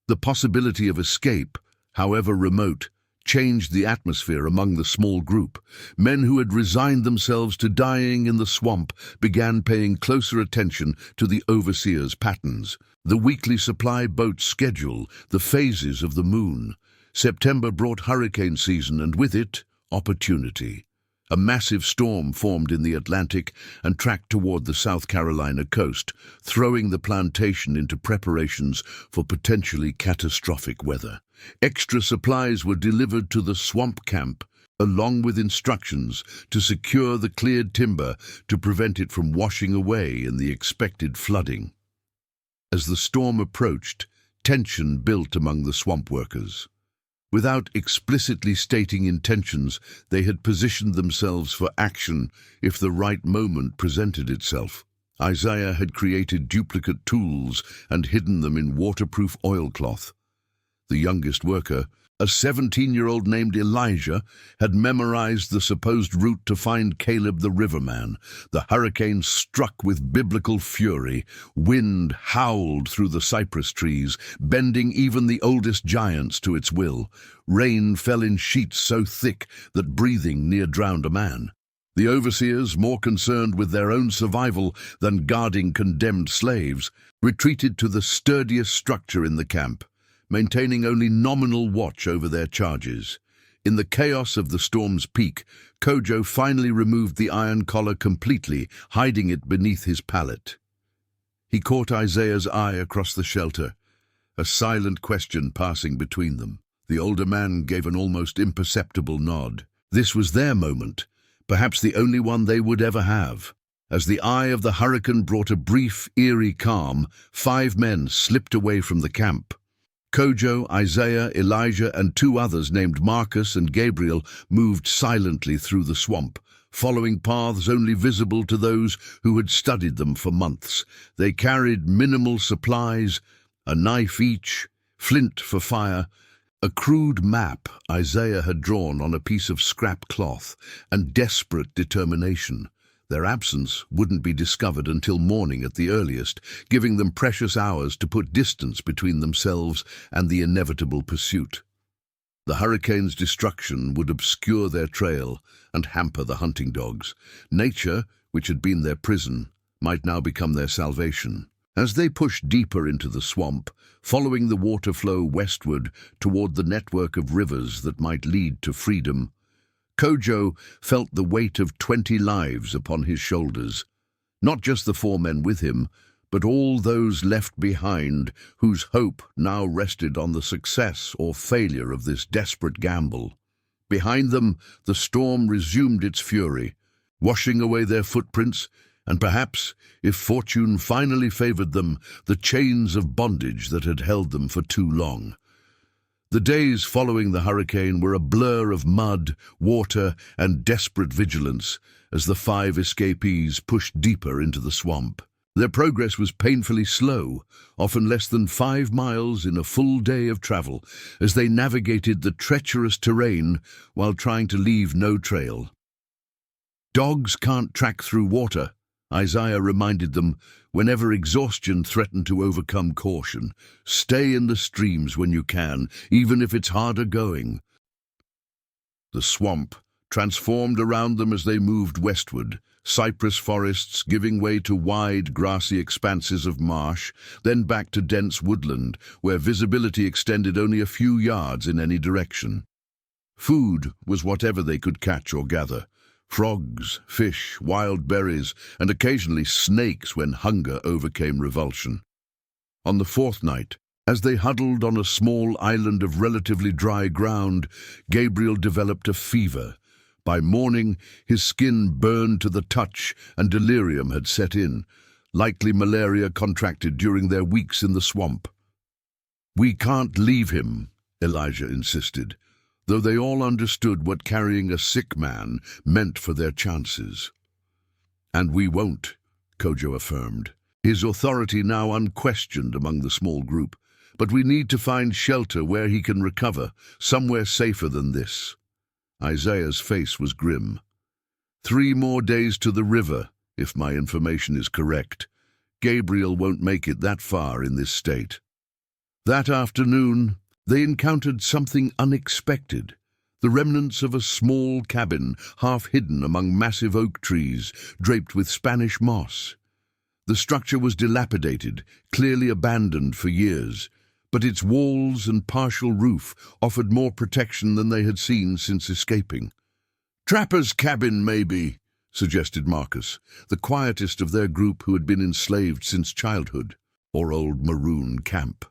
The possibility of escape, however remote, changed the atmosphere among the small group. Men who had resigned themselves to dying in the swamp began paying closer attention to the overseer's patterns. The weekly supply boat schedule, the phases of the moon. September brought hurricane season, and with it, opportunity. A massive storm formed in the Atlantic and tracked toward the South Carolina coast, throwing the plantation into preparations for potentially catastrophic weather. Extra supplies were delivered to the swamp camp, along with instructions to secure the cleared timber to prevent it from washing away in the expected flooding. As the storm approached, tension built among the swamp workers. Without explicitly stating intentions, they had positioned themselves for action if the right moment presented itself. Isaiah had created duplicate tools and hidden them in waterproof oilcloth. The youngest worker, A 17-year-old named Elijah had memorized the supposed route to find Caleb the riverman. The hurricane struck with biblical fury. Wind howled through the cypress trees, bending even the oldest giants to its will. Rain fell in sheets so thick that breathing near drowned a man. The overseers, more concerned with their own survival than guarding condemned slaves, retreated to the sturdiest structure in the camp, maintaining only nominal watch over their charges. In the chaos of the storm's peak, Kojo finally removed the iron collar completely, hiding it beneath his pallet. He caught Isaiah's eye across the shelter, a silent question passing between them. The older man gave an almost imperceptible nod. This was their moment, perhaps the only one they would ever have. As the eye of the hurricane brought a brief, eerie calm, 5 men slipped away from the camp. Kojo, Isaiah, Elijah, and 2 others named Marcus and Gabriel moved silently through the swamp, following paths only visible to those who had studied them for months. They carried minimal supplies, a knife each, flint for fire, a crude map Isaiah had drawn on a piece of scrap cloth, and desperate determination. Their absence wouldn't be discovered until morning at the earliest, giving them precious hours to put distance between themselves and the inevitable pursuit. The hurricane's destruction would obscure their trail and hamper the hunting dogs. Nature, which had been their prison, might now become their salvation. As they pushed deeper into the swamp, following the water flow westward toward the network of rivers that might lead to freedom, Kojo felt the weight of 20 lives upon his shoulders. Not just the 4 men with him, but all those left behind whose hope now rested on the success or failure of this desperate gamble. Behind them, the storm resumed its fury, washing away their footprints, and perhaps, if fortune finally favored them, the chains of bondage that had held them for too long. The days following the hurricane were a blur of mud, water, and desperate vigilance as the 5 escapees pushed deeper into the swamp. Their progress was painfully slow, often less than 5 miles in a full day of travel, as they navigated the treacherous terrain while trying to leave no trail. "Dogs can't track through water," Isaiah reminded them whenever exhaustion threatened to overcome caution. "Stay in the streams when you can, even if it's harder going." The swamp transformed around them as they moved westward, cypress forests giving way to wide, grassy expanses of marsh, then back to dense woodland, where visibility extended only a few yards in any direction. Food was whatever they could catch or gather. Frogs, fish, wild berries, and occasionally snakes when hunger overcame revulsion. On the 4th night, as they huddled on a small island of relatively dry ground, Gabriel developed a fever. By morning, his skin burned to the touch and delirium had set in, likely malaria contracted during their weeks in the swamp. "We can't leave him," Elijah insisted, though they all understood what carrying a sick man meant for their chances. "And we won't," Kojo affirmed, his authority now unquestioned among the small group. "But we need to find shelter where he can recover, somewhere safer than this." Isaiah's face was grim. 3 more days to the river, if my information is correct. Gabriel won't make it that far in this state. That afternoon, they encountered something unexpected, the remnants of a small cabin half hidden among massive oak trees draped with Spanish moss. The structure was dilapidated, clearly abandoned for years, but its walls and partial roof offered more protection than they had seen since escaping. "Trapper's cabin, maybe," suggested Marcus, the quietest of their group who had been enslaved since childhood, or old Maroon camp.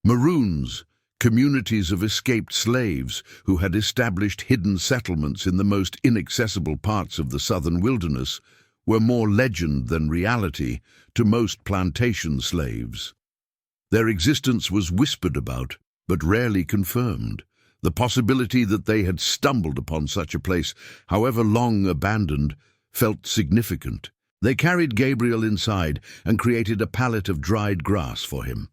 Maroons, communities of escaped slaves who had established hidden settlements in the most inaccessible parts of the southern wilderness, were more legend than reality to most plantation slaves. Their existence was whispered about, but rarely confirmed. The possibility that they had stumbled upon such a place, however long abandoned, felt significant. They carried Gabriel inside and created a pallet of dried grass for him.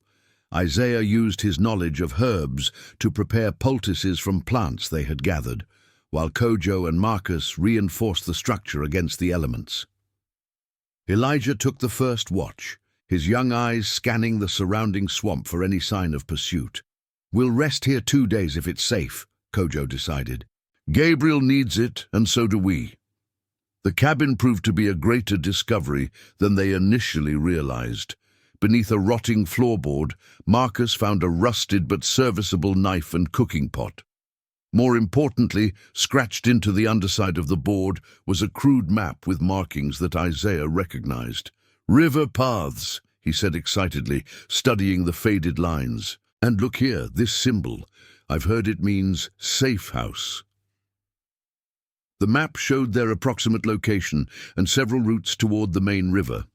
Isaiah used his knowledge of herbs to prepare poultices from plants they had gathered, while Kojo and Marcus reinforced the structure against the elements. Elijah took the first watch, his young eyes scanning the surrounding swamp for any sign of pursuit. "We'll rest here 2 days if it's safe," Kojo decided. "Gabriel needs it, and so do we." The cabin proved to be a greater discovery than they initially realized. Beneath a rotting floorboard, Marcus found a rusted but serviceable knife and cooking pot. More importantly, scratched into the underside of the board was a crude map with markings that Isaiah recognized. "River paths," he said excitedly, studying the faded lines. "And look here, this symbol. I've heard it means safe house." The map showed their approximate location and several routes toward the main river.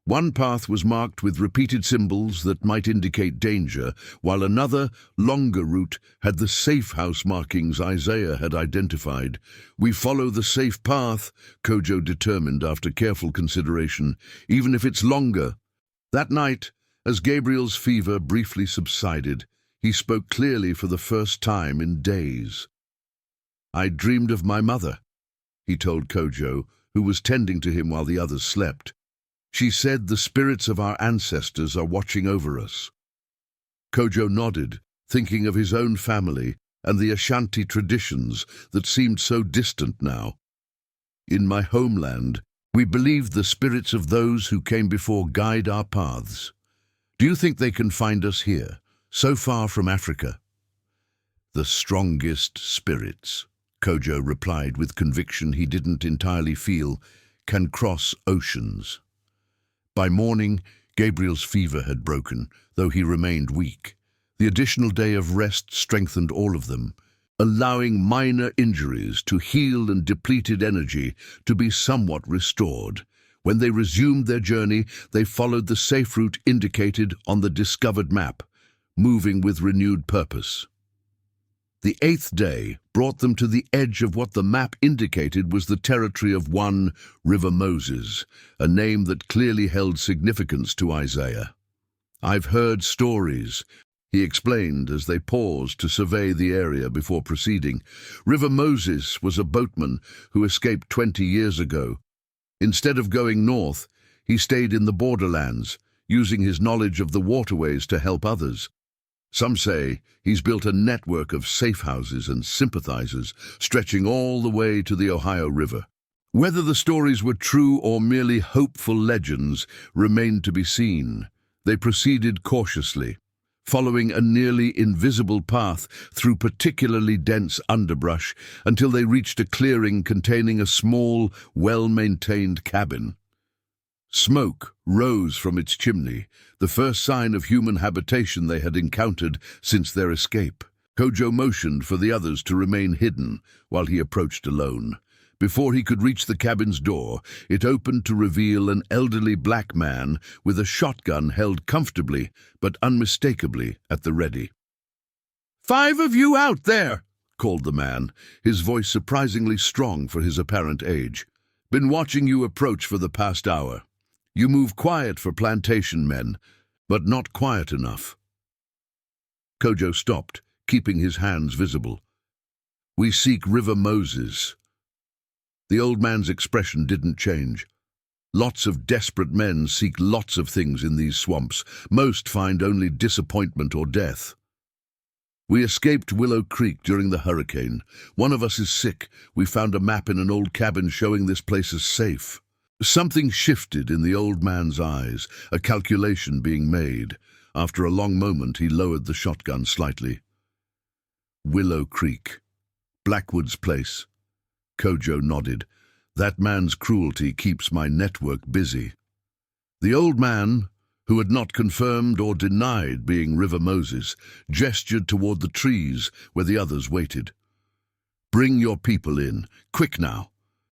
One path was marked with repeated symbols that might indicate danger, while another, longer route had the safe house markings Isaiah had identified. "We follow the safe path," Kojo determined after careful consideration, "even if it's longer." That night, as Gabriel's fever briefly subsided, he spoke clearly for the first time in days. "I dreamed of my mother," he told Kojo, who was tending to him while the others slept. "She said the spirits of our ancestors are watching over us." Kojo nodded, thinking of his own family and the Ashanti traditions that seemed so distant now. "In my homeland, we believe the spirits of those who came before guide our paths. Do you think they can find us here, so far from Africa?" "The strongest spirits," Kojo replied with conviction he didn't entirely feel, "can cross oceans." By morning, Gabriel's fever had broken, though he remained weak. The additional day of rest strengthened all of them, allowing minor injuries to heal and depleted energy to be somewhat restored. When they resumed their journey, they followed the safe route indicated on the discovered map, moving with renewed purpose. The 8th day brought them to the edge of what the map indicated was the territory of one River Moses, a name that clearly held significance to Isaiah. "I've heard stories," he explained as they paused to survey the area before proceeding. "River Moses was a boatman who escaped 20 years ago. Instead of going north, he stayed in the borderlands, using his knowledge of the waterways to help others. Some say he's built a network of safe houses and sympathizers stretching all the way to the Ohio River. Whether the stories were true or merely hopeful legends remained to be seen. They proceeded cautiously, following a nearly invisible path through particularly dense underbrush until they reached a clearing containing a small, well-maintained cabin. Smoke rose from its chimney, the first sign of human habitation they had encountered since their escape. Kojo motioned for the others to remain hidden while he approached alone. Before he could reach the cabin's door, it opened to reveal an elderly black man with a shotgun held comfortably but unmistakably at the ready. "5 of you out there!" called the man, his voice surprisingly strong for his apparent age. "Been watching you approach for the past hour. You move quiet for plantation men, but not quiet enough." Kojo stopped, keeping his hands visible. "We seek River Moses." The old man's expression didn't change. Lots of desperate men seek lots of things in these swamps. Most find only disappointment or death. "We escaped Willow Creek during the hurricane. One of us is sick. We found a map in an old cabin showing this place is safe." Something shifted in the old man's eyes, a calculation being made. After a long moment, he lowered the shotgun slightly. "Willow Creek. Blackwood's place." Kojo nodded. "That man's cruelty keeps my network busy." The old man, who had not confirmed or denied being River Moses, gestured toward the trees where the others waited. "Bring your people in, quick now.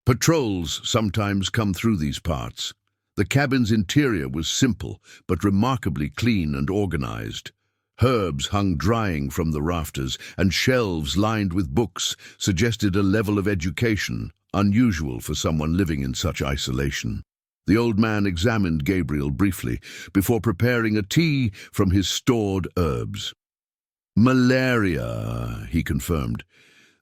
Patrols sometimes come through these parts." The cabin's interior was simple, but remarkably clean and organized. Herbs hung drying from the rafters, and shelves lined with books suggested a level of education unusual for someone living in such isolation. The old man examined Gabriel briefly before preparing a tea from his stored herbs. "Malaria," he confirmed.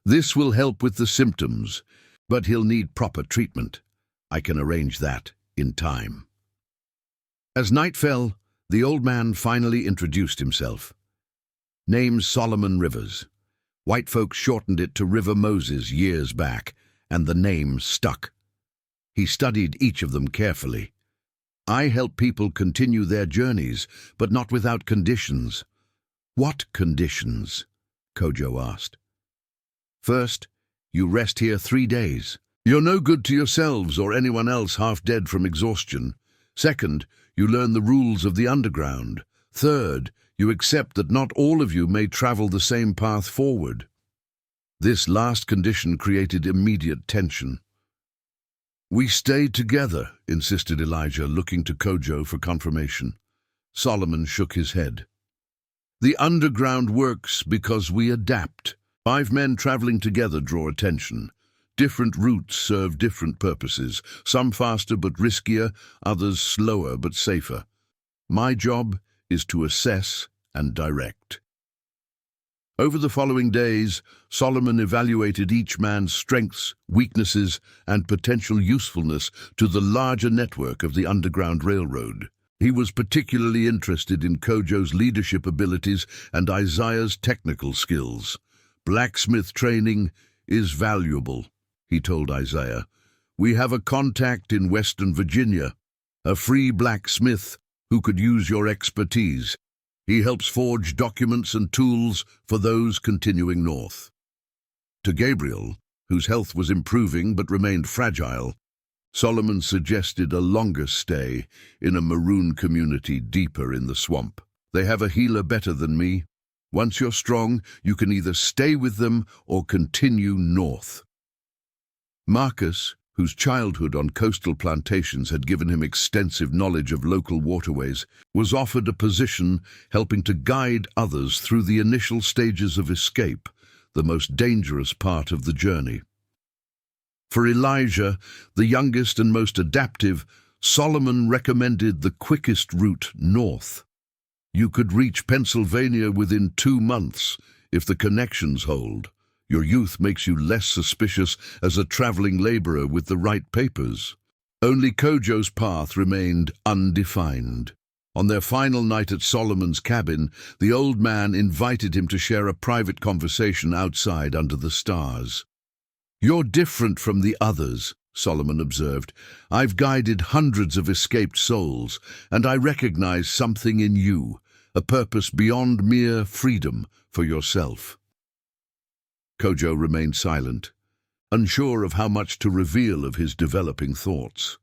"This will help with the symptoms, but he'll need proper treatment. I can arrange that in time." As night fell, the old man finally introduced himself. "Name's Solomon Rivers. White folks shortened it to River Moses years back, and the name stuck." He studied each of them carefully. "I help people continue their journeys, but not without conditions." "What conditions?" Kojo asked. "First, you rest here 3 days. You're no good to yourselves or anyone else half dead from exhaustion. Second, you learn the rules of the underground. Third, you accept that not all of you may travel the same path forward." This last condition created immediate tension. "We stay together," insisted Elijah, looking to Kojo for confirmation. Solomon shook his head. "The underground works because we adapt. 5 men traveling together draw attention. Different routes serve different purposes, some faster but riskier, others slower but safer. My job is to assess and direct." Over the following days, Solomon evaluated each man's strengths, weaknesses, and potential usefulness to the larger network of the Underground Railroad. He was particularly interested in Kojo's leadership abilities and Isaiah's technical skills. "Blacksmith training is valuable," he told Isaiah. "We have a contact in Western Virginia, a free blacksmith who could use your expertise. He helps forge documents and tools for those continuing north." To Gabriel, whose health was improving but remained fragile, Solomon suggested a longer stay in a maroon community deeper in the swamp. "They have a healer better than me. Once you're strong, you can either stay with them or continue north." Marcus, whose childhood on coastal plantations had given him extensive knowledge of local waterways, was offered a position helping to guide others through the initial stages of escape, the most dangerous part of the journey. For Elijah, the youngest and most adaptive, Solomon recommended the quickest route north. "You could reach Pennsylvania within 2 months if the connections hold. Your youth makes you less suspicious as a traveling laborer with the right papers." Only Kojo's path remained undefined. On their final night at Solomon's cabin, the old man invited him to share a private conversation outside under the stars. "You're different from the others," Solomon observed. "I've guided hundreds of escaped souls, and I recognize something in you, a purpose beyond mere freedom for yourself." Kojo remained silent, unsure of how much to reveal of his developing thoughts.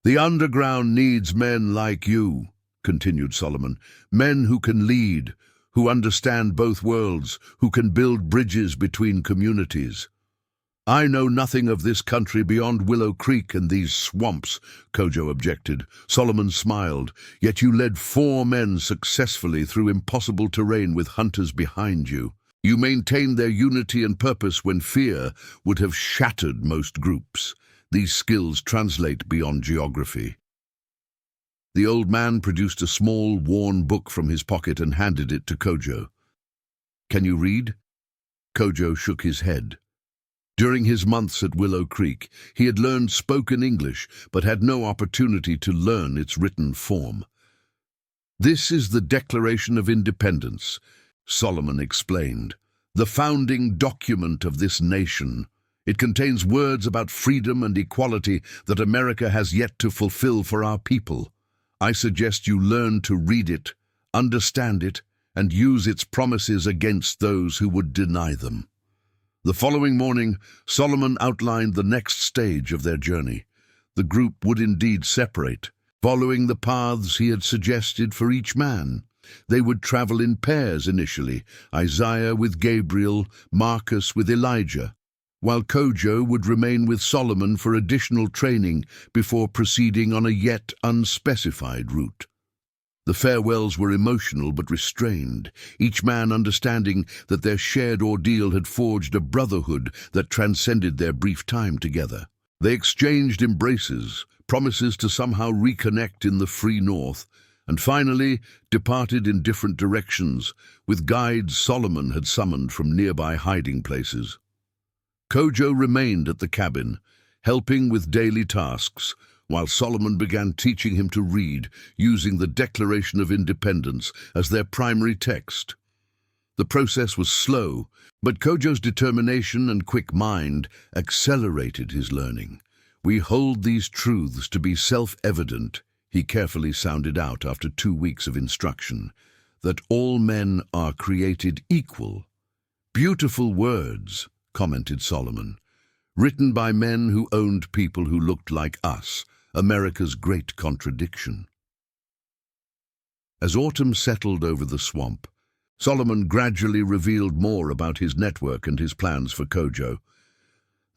"The underground needs men like you," continued Solomon, "men who can lead, who understand both worlds, who can build bridges between communities." "I know nothing of this country beyond Willow Creek and these swamps," Kojo objected. Solomon smiled. "Yet you led 4 men successfully through impossible terrain with hunters behind you. You maintained their unity and purpose when fear would have shattered most groups. These skills translate beyond geography." The old man produced a small, worn book from his pocket and handed it to Kojo. "Can you read?" Kojo shook his head. During his months at Willow Creek, he had learned spoken English, but had no opportunity to learn its written form. "This is the Declaration of Independence," Solomon explained, "the founding document of this nation. It contains words about freedom and equality that America has yet to fulfill for our people. I suggest you learn to read it, understand it, and use its promises against those who would deny them." The following morning, Solomon outlined the next stage of their journey. The group would indeed separate, following the paths he had suggested for each man. They would travel in pairs initially, Isaiah with Gabriel, Marcus with Elijah, while Kojo would remain with Solomon for additional training before proceeding on a yet unspecified route. The farewells were emotional but restrained, each man understanding that their shared ordeal had forged a brotherhood that transcended their brief time together. They exchanged embraces, promises to somehow reconnect in the free north, and finally departed in different directions, with guides Solomon had summoned from nearby hiding places. Kojo remained at the cabin, helping with daily tasks, while Solomon began teaching him to read, using the Declaration of Independence as their primary text. The process was slow, but Kojo's determination and quick mind accelerated his learning. "We hold these truths to be self-evident," he carefully sounded out after 2 weeks of instruction, "that all men are created equal." "Beautiful words," commented Solomon, "written by men who owned people who looked like us, America's great contradiction." As autumn settled over the swamp, Solomon gradually revealed more about his network and his plans for Kojo.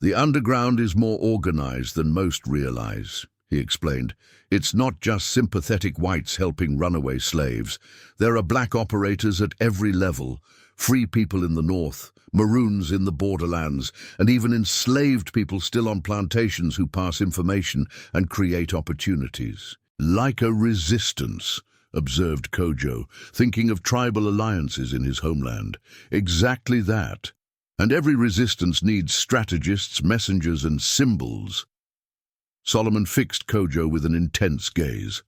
"The underground is more organized than most realize," he explained. "It's not just sympathetic whites helping runaway slaves. There are black operators at every level, free people in the north, maroons in the borderlands, and even enslaved people still on plantations who pass information and create opportunities. Like a resistance," observed Kojo, thinking of tribal alliances in his homeland. "Exactly that. And every resistance needs strategists, messengers, and symbols." Solomon fixed Kojo with an intense gaze.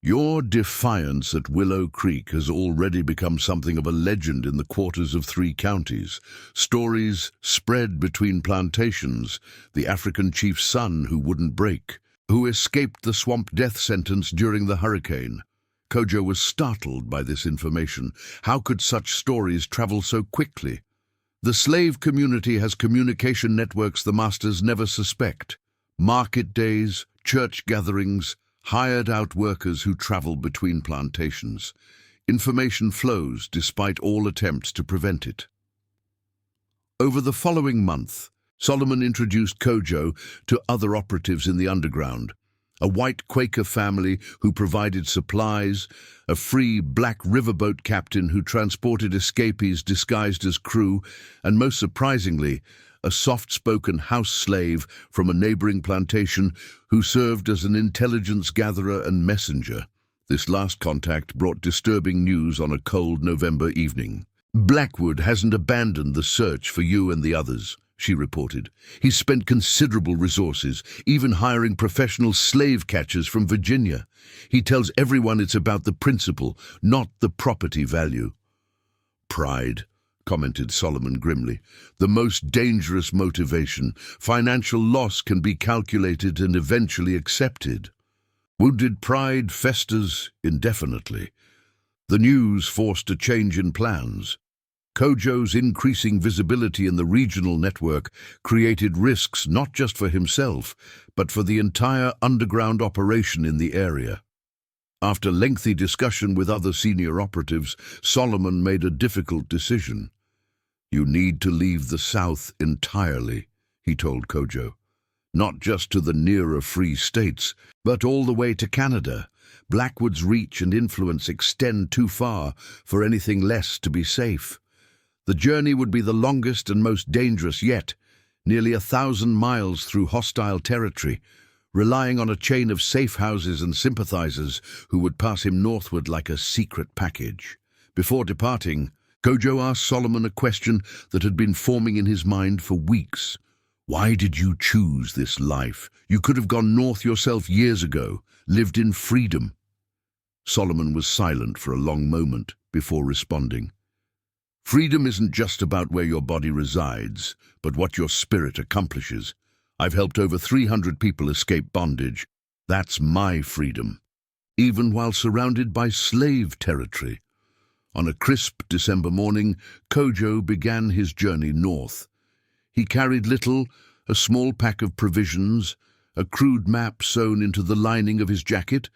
"Your defiance at Willow Creek has already become something of a legend in the quarters of 3 counties. Stories spread between plantations, the African chief's son who wouldn't break, who escaped the swamp death sentence during the hurricane." Kojo was startled by this information. How could such stories travel so quickly? "The slave community has communication networks the masters never suspect. Market days, church gatherings, hired-out workers who travel between plantations. Information flows despite all attempts to prevent it." Over the following month, Solomon introduced Kojo to other operatives in the underground: a white Quaker family who provided supplies, a free black riverboat captain who transported escapees disguised as crew, and most surprisingly, a soft-spoken house slave from a neighboring plantation who served as an intelligence gatherer and messenger. This last contact brought disturbing news on a cold November evening. "Blackwood hasn't abandoned the search for you and the others," she reported. "He's spent considerable resources, even hiring professional slave catchers from Virginia. He tells everyone it's about the principle, not the property value." "Pride," commented Solomon grimly. "The most dangerous motivation. Financial loss can be calculated and eventually accepted. Wounded pride festers indefinitely." The news forced a change in plans. Kojo's increasing visibility in the regional network created risks not just for himself, but for the entire underground operation in the area. After lengthy discussion with other senior operatives, Solomon made a difficult decision. "You need to leave the South entirely," he told Kojo. "Not just to the nearer free states, but all the way to Canada. Blackwood's reach and influence extend too far for anything less to be safe. The journey would be the longest and most dangerous yet, nearly 1,000 miles through hostile territory, relying on a chain of safe houses and sympathizers who would pass him northward like a secret package." Before departing, Kojo asked Solomon a question that had been forming in his mind for weeks. "Why did you choose this life? You could have gone north yourself years ago, lived in freedom." Solomon was silent for a long moment before responding. "Freedom isn't just about where your body resides, but what your spirit accomplishes. I've helped over 300 people escape bondage. That's my freedom, even while surrounded by slave territory." On a crisp December morning, Kojo began his journey north. He carried little, a small pack of provisions, a crude map sewn into the lining of his jacket,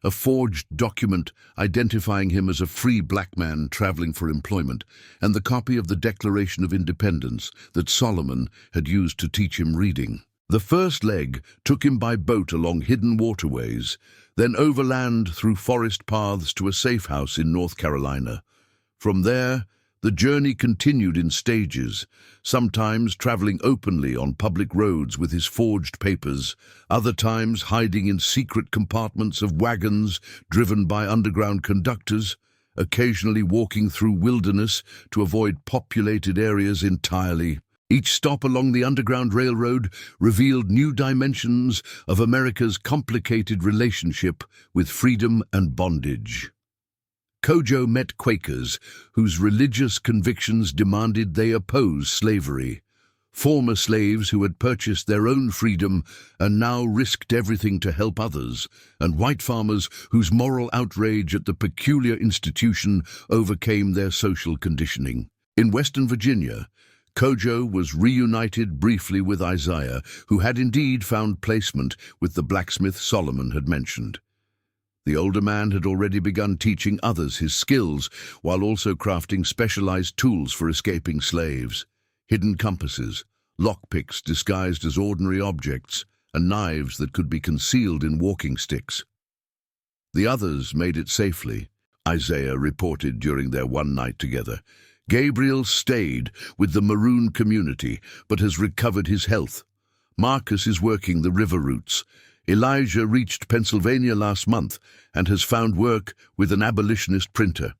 a forged document identifying him as a free black man traveling for employment, and the copy of the Declaration of Independence that Solomon had used to teach him reading. The first leg took him by boat along hidden waterways, then overland through forest paths to a safe house in North Carolina. From there, The journey continued in stages, sometimes traveling openly on public roads with his forged papers, other times hiding in secret compartments of wagons driven by underground conductors, occasionally walking through wilderness to avoid populated areas entirely. Each stop along the Underground Railroad revealed new dimensions of America's complicated relationship with freedom and bondage. Kojo met Quakers whose religious convictions demanded they oppose slavery, former slaves who had purchased their own freedom and now risked everything to help others, and white farmers whose moral outrage at the peculiar institution overcame their social conditioning. In Western Virginia, Kojo was reunited briefly with Isaiah, who had indeed found placement with the blacksmith Solomon had mentioned. The older man had already begun teaching others his skills, while also crafting specialized tools for escaping slaves: hidden compasses, lockpicks disguised as ordinary objects, and knives that could be concealed in walking sticks. The others made it safely, Isaiah reported during their one night together. Gabriel stayed with the Maroon community, but has recovered his health. Marcus is working the river routes. Elijah reached Pennsylvania last month and has found work with an abolitionist printer.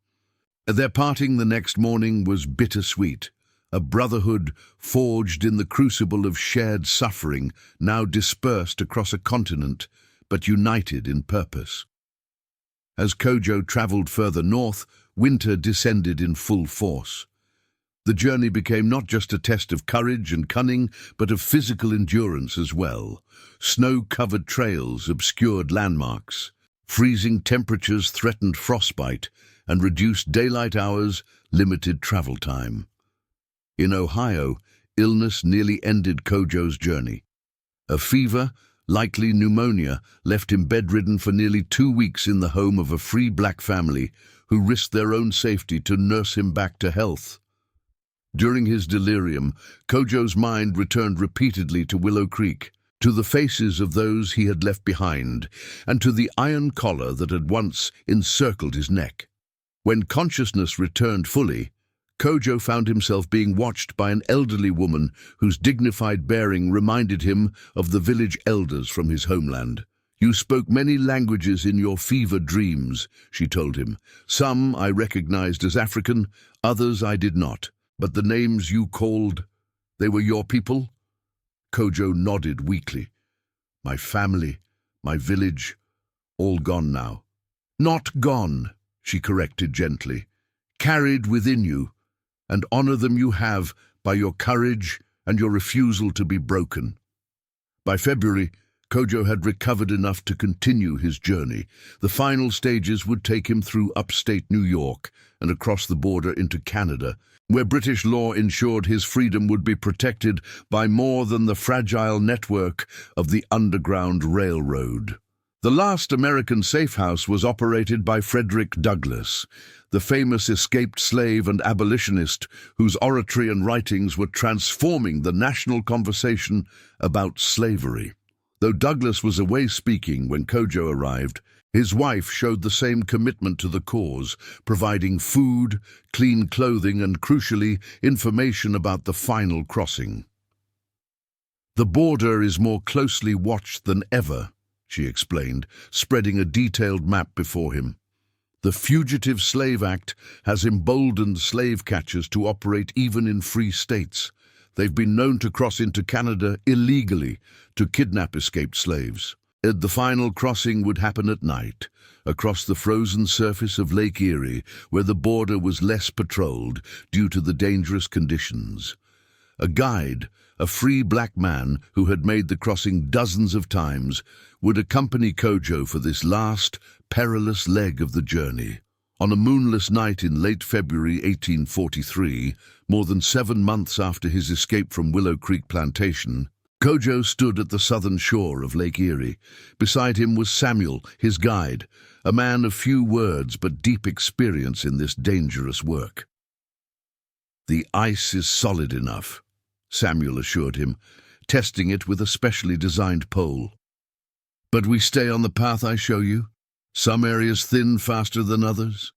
Their parting the next morning was bittersweet, a brotherhood forged in the crucible of shared suffering, now dispersed across a continent, but united in purpose. As Kojo traveled further north, winter descended in full force. The journey became not just a test of courage and cunning, but of physical endurance as well. Snow-covered trails obscured landmarks. Freezing temperatures threatened frostbite, and reduced daylight hours limited travel time. In Ohio, illness nearly ended Kojo's journey. A fever, likely pneumonia, left him bedridden for nearly 2 weeks in the home of a free black family who risked their own safety to nurse him back to health. During his delirium, Kojo's mind returned repeatedly to Willow Creek, to the faces of those he had left behind, and to the iron collar that had once encircled his neck. When consciousness returned fully, Kojo found himself being watched by an elderly woman whose dignified bearing reminded him of the village elders from his homeland. "You spoke many languages in your fever dreams," she told him. "Some I recognized as African, others I did not. But the names you called, they were your people?" Kojo nodded weakly. "My family, my village, all gone now." "Not gone," she corrected gently. "Carried within you, and honor them you have by your courage and your refusal to be broken." By February, Kojo had recovered enough to continue his journey. The final stages would take him through upstate New York and across the border into Canada, where British law ensured his freedom would be protected by more than the fragile network of the Underground Railroad. The last American safe house was operated by Frederick Douglass, the famous escaped slave and abolitionist whose oratory and writings were transforming the national conversation about slavery. Though Douglass was away speaking when Kojo arrived, his wife showed the same commitment to the cause, providing food, clean clothing, and, crucially, information about the final crossing. "The border is more closely watched than ever," she explained, spreading a detailed map before him. "The Fugitive Slave Act has emboldened slave catchers to operate even in free states. They've been known to cross into Canada illegally to kidnap escaped slaves. The final crossing would happen at night, across the frozen surface of Lake Erie, where the border was less patrolled due to the dangerous conditions. A guide, a free black man who had made the crossing dozens of times, would accompany Kojo for this last, perilous leg of the journey. On a moonless night in late February 1843, more than 7 months after his escape from Willow Creek Plantation, Kojo stood at the southern shore of Lake Erie. Beside him was Samuel, his guide, a man of few words but deep experience in this dangerous work. "The ice is solid enough," Samuel assured him, testing it with a specially designed pole. "But we stay on the path I show you. Some areas thin faster than others."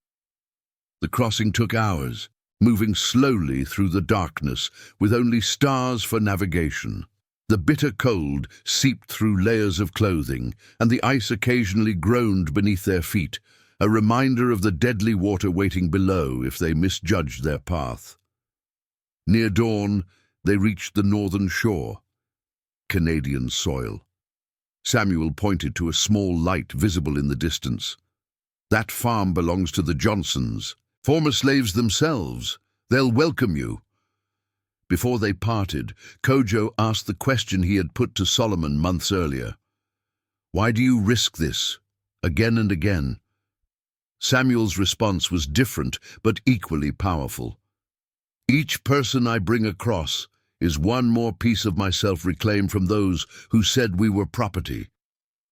The crossing took hours, moving slowly through the darkness with only stars for navigation. The bitter cold seeped through layers of clothing, and the ice occasionally groaned beneath their feet, a reminder of the deadly water waiting below if they misjudged their path. Near dawn, they reached the northern shore, Canadian soil. Samuel pointed to a small light visible in the distance. "That farm belongs to the Johnsons, former slaves themselves. They'll welcome you." Before they parted, Kojo asked the question he had put to Solomon months earlier. "Why do you risk this, again and again?" Samuel's response was different, but equally powerful. "Each person I bring across is one more piece of myself reclaimed from those who said we were property.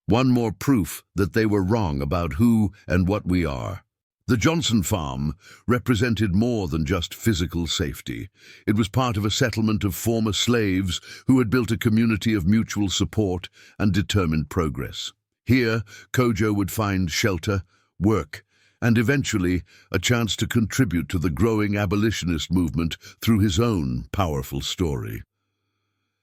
One more proof that they were wrong about who and what we are." The Johnson farm represented more than just physical safety. It was part of a settlement of former slaves who had built a community of mutual support and determined progress. Here, Kojo would find shelter, work, and eventually a chance to contribute to the growing abolitionist movement through his own powerful story.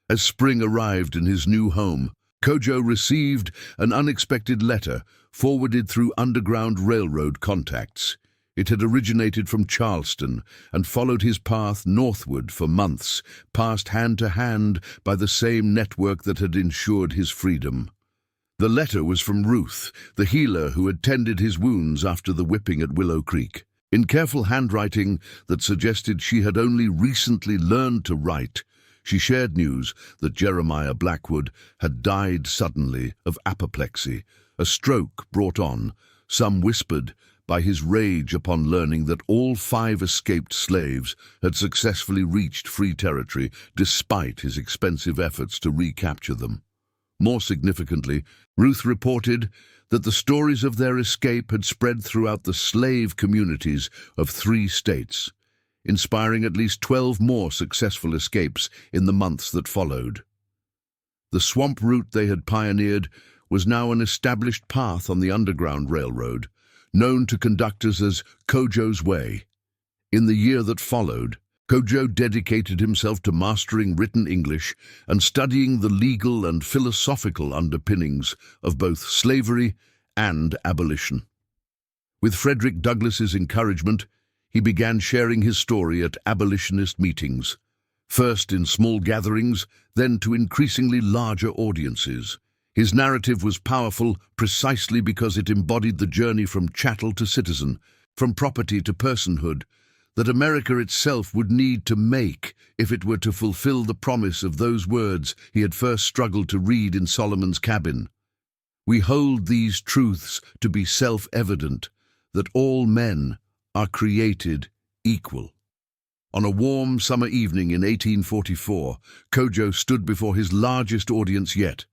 As spring arrived in his new home, Kojo received an unexpected letter forwarded through Underground Railroad contacts. It had originated from Charleston and followed his path northward for months, passed hand to hand by the same network that had ensured his freedom. The letter was from Ruth, the healer who had tended his wounds after the whipping at Willow Creek. In careful handwriting that suggested she had only recently learned to write, she shared news that Jeremiah Blackwood had died suddenly of apoplexy, a stroke brought on, some whispered, by his rage upon learning that all 5 escaped slaves had successfully reached free territory despite his expensive efforts to recapture them. More significantly, Ruth reported that the stories of their escape had spread throughout the slave communities of 3 states, inspiring at least 12 more successful escapes in the months that followed. The swamp route they had pioneered was now an established path on the Underground Railroad, known to conductors as Kojo's Way. In the year that followed, Kojo dedicated himself to mastering written English and studying the legal and philosophical underpinnings of both slavery and abolition. With Frederick Douglass's encouragement, he began sharing his story at abolitionist meetings, first in small gatherings, then to increasingly larger audiences. His narrative was powerful precisely because it embodied the journey from chattel to citizen, from property to personhood, that America itself would need to make if it were to fulfill the promise of those words he had first struggled to read in Solomon's cabin. "We hold these truths to be self-evident, that all men are created equal." On a warm summer evening in 1844, Kojo stood before his largest audience yet,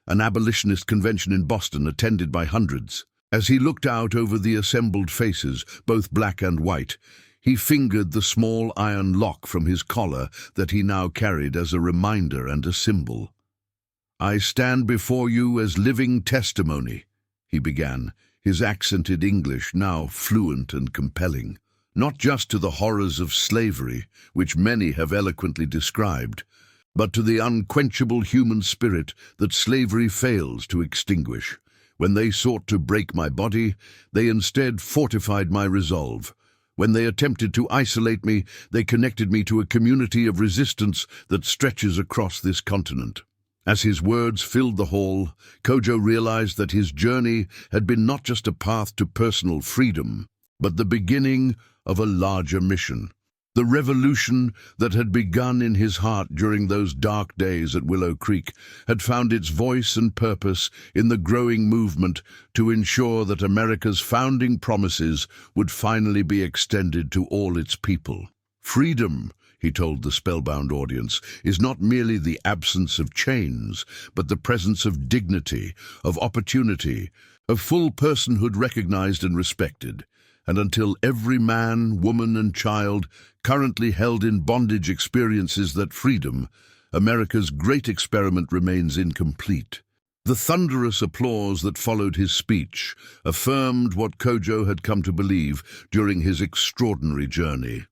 an abolitionist convention in Boston attended by hundreds. As he looked out over the assembled faces, both black and white, he fingered the small iron lock from his collar that he now carried as a reminder and a symbol. "I stand before you as living testimony," he began, his accented English now fluent and compelling, "not just to the horrors of slavery, which many have eloquently described, but to the unquenchable human spirit that slavery fails to extinguish. When they sought to break my body, they instead fortified my resolve. When they attempted to isolate me, they connected me to a community of resistance that stretches across this continent." As his words filled the hall, Kojo realized that his journey had been not just a path to personal freedom, but the beginning of a larger mission. The revolution that had begun in his heart during those dark days at Willow Creek had found its voice and purpose in the growing movement to ensure that America's founding promises would finally be extended to all its people. "Freedom," he told the spellbound audience, "is not merely the absence of chains, but the presence of dignity, of opportunity, of full personhood recognized and respected. And until every man, woman, and child currently held in bondage experiences that freedom, America's great experiment remains incomplete." The thunderous applause that followed his speech affirmed what Kojo had come to believe during his extraordinary journey.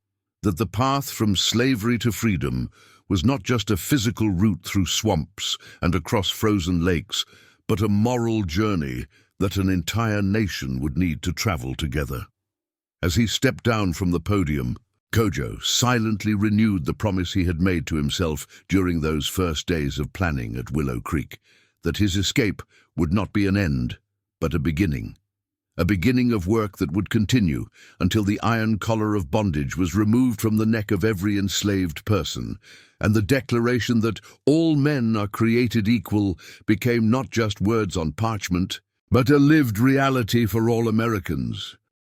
that the path from slavery to freedom was not just a physical route through swamps and across frozen lakes, but a moral journey that an entire nation would need to travel together. As he stepped down from the podium, Kojo silently renewed the promise he had made to himself during those first days of planning at Willow Creek, that his escape would not be an end, but a beginning of work that would continue until the iron collar of bondage was removed from the neck of every enslaved person, and the declaration that all men are created equal became not just words on parchment, but a lived reality for all Americans.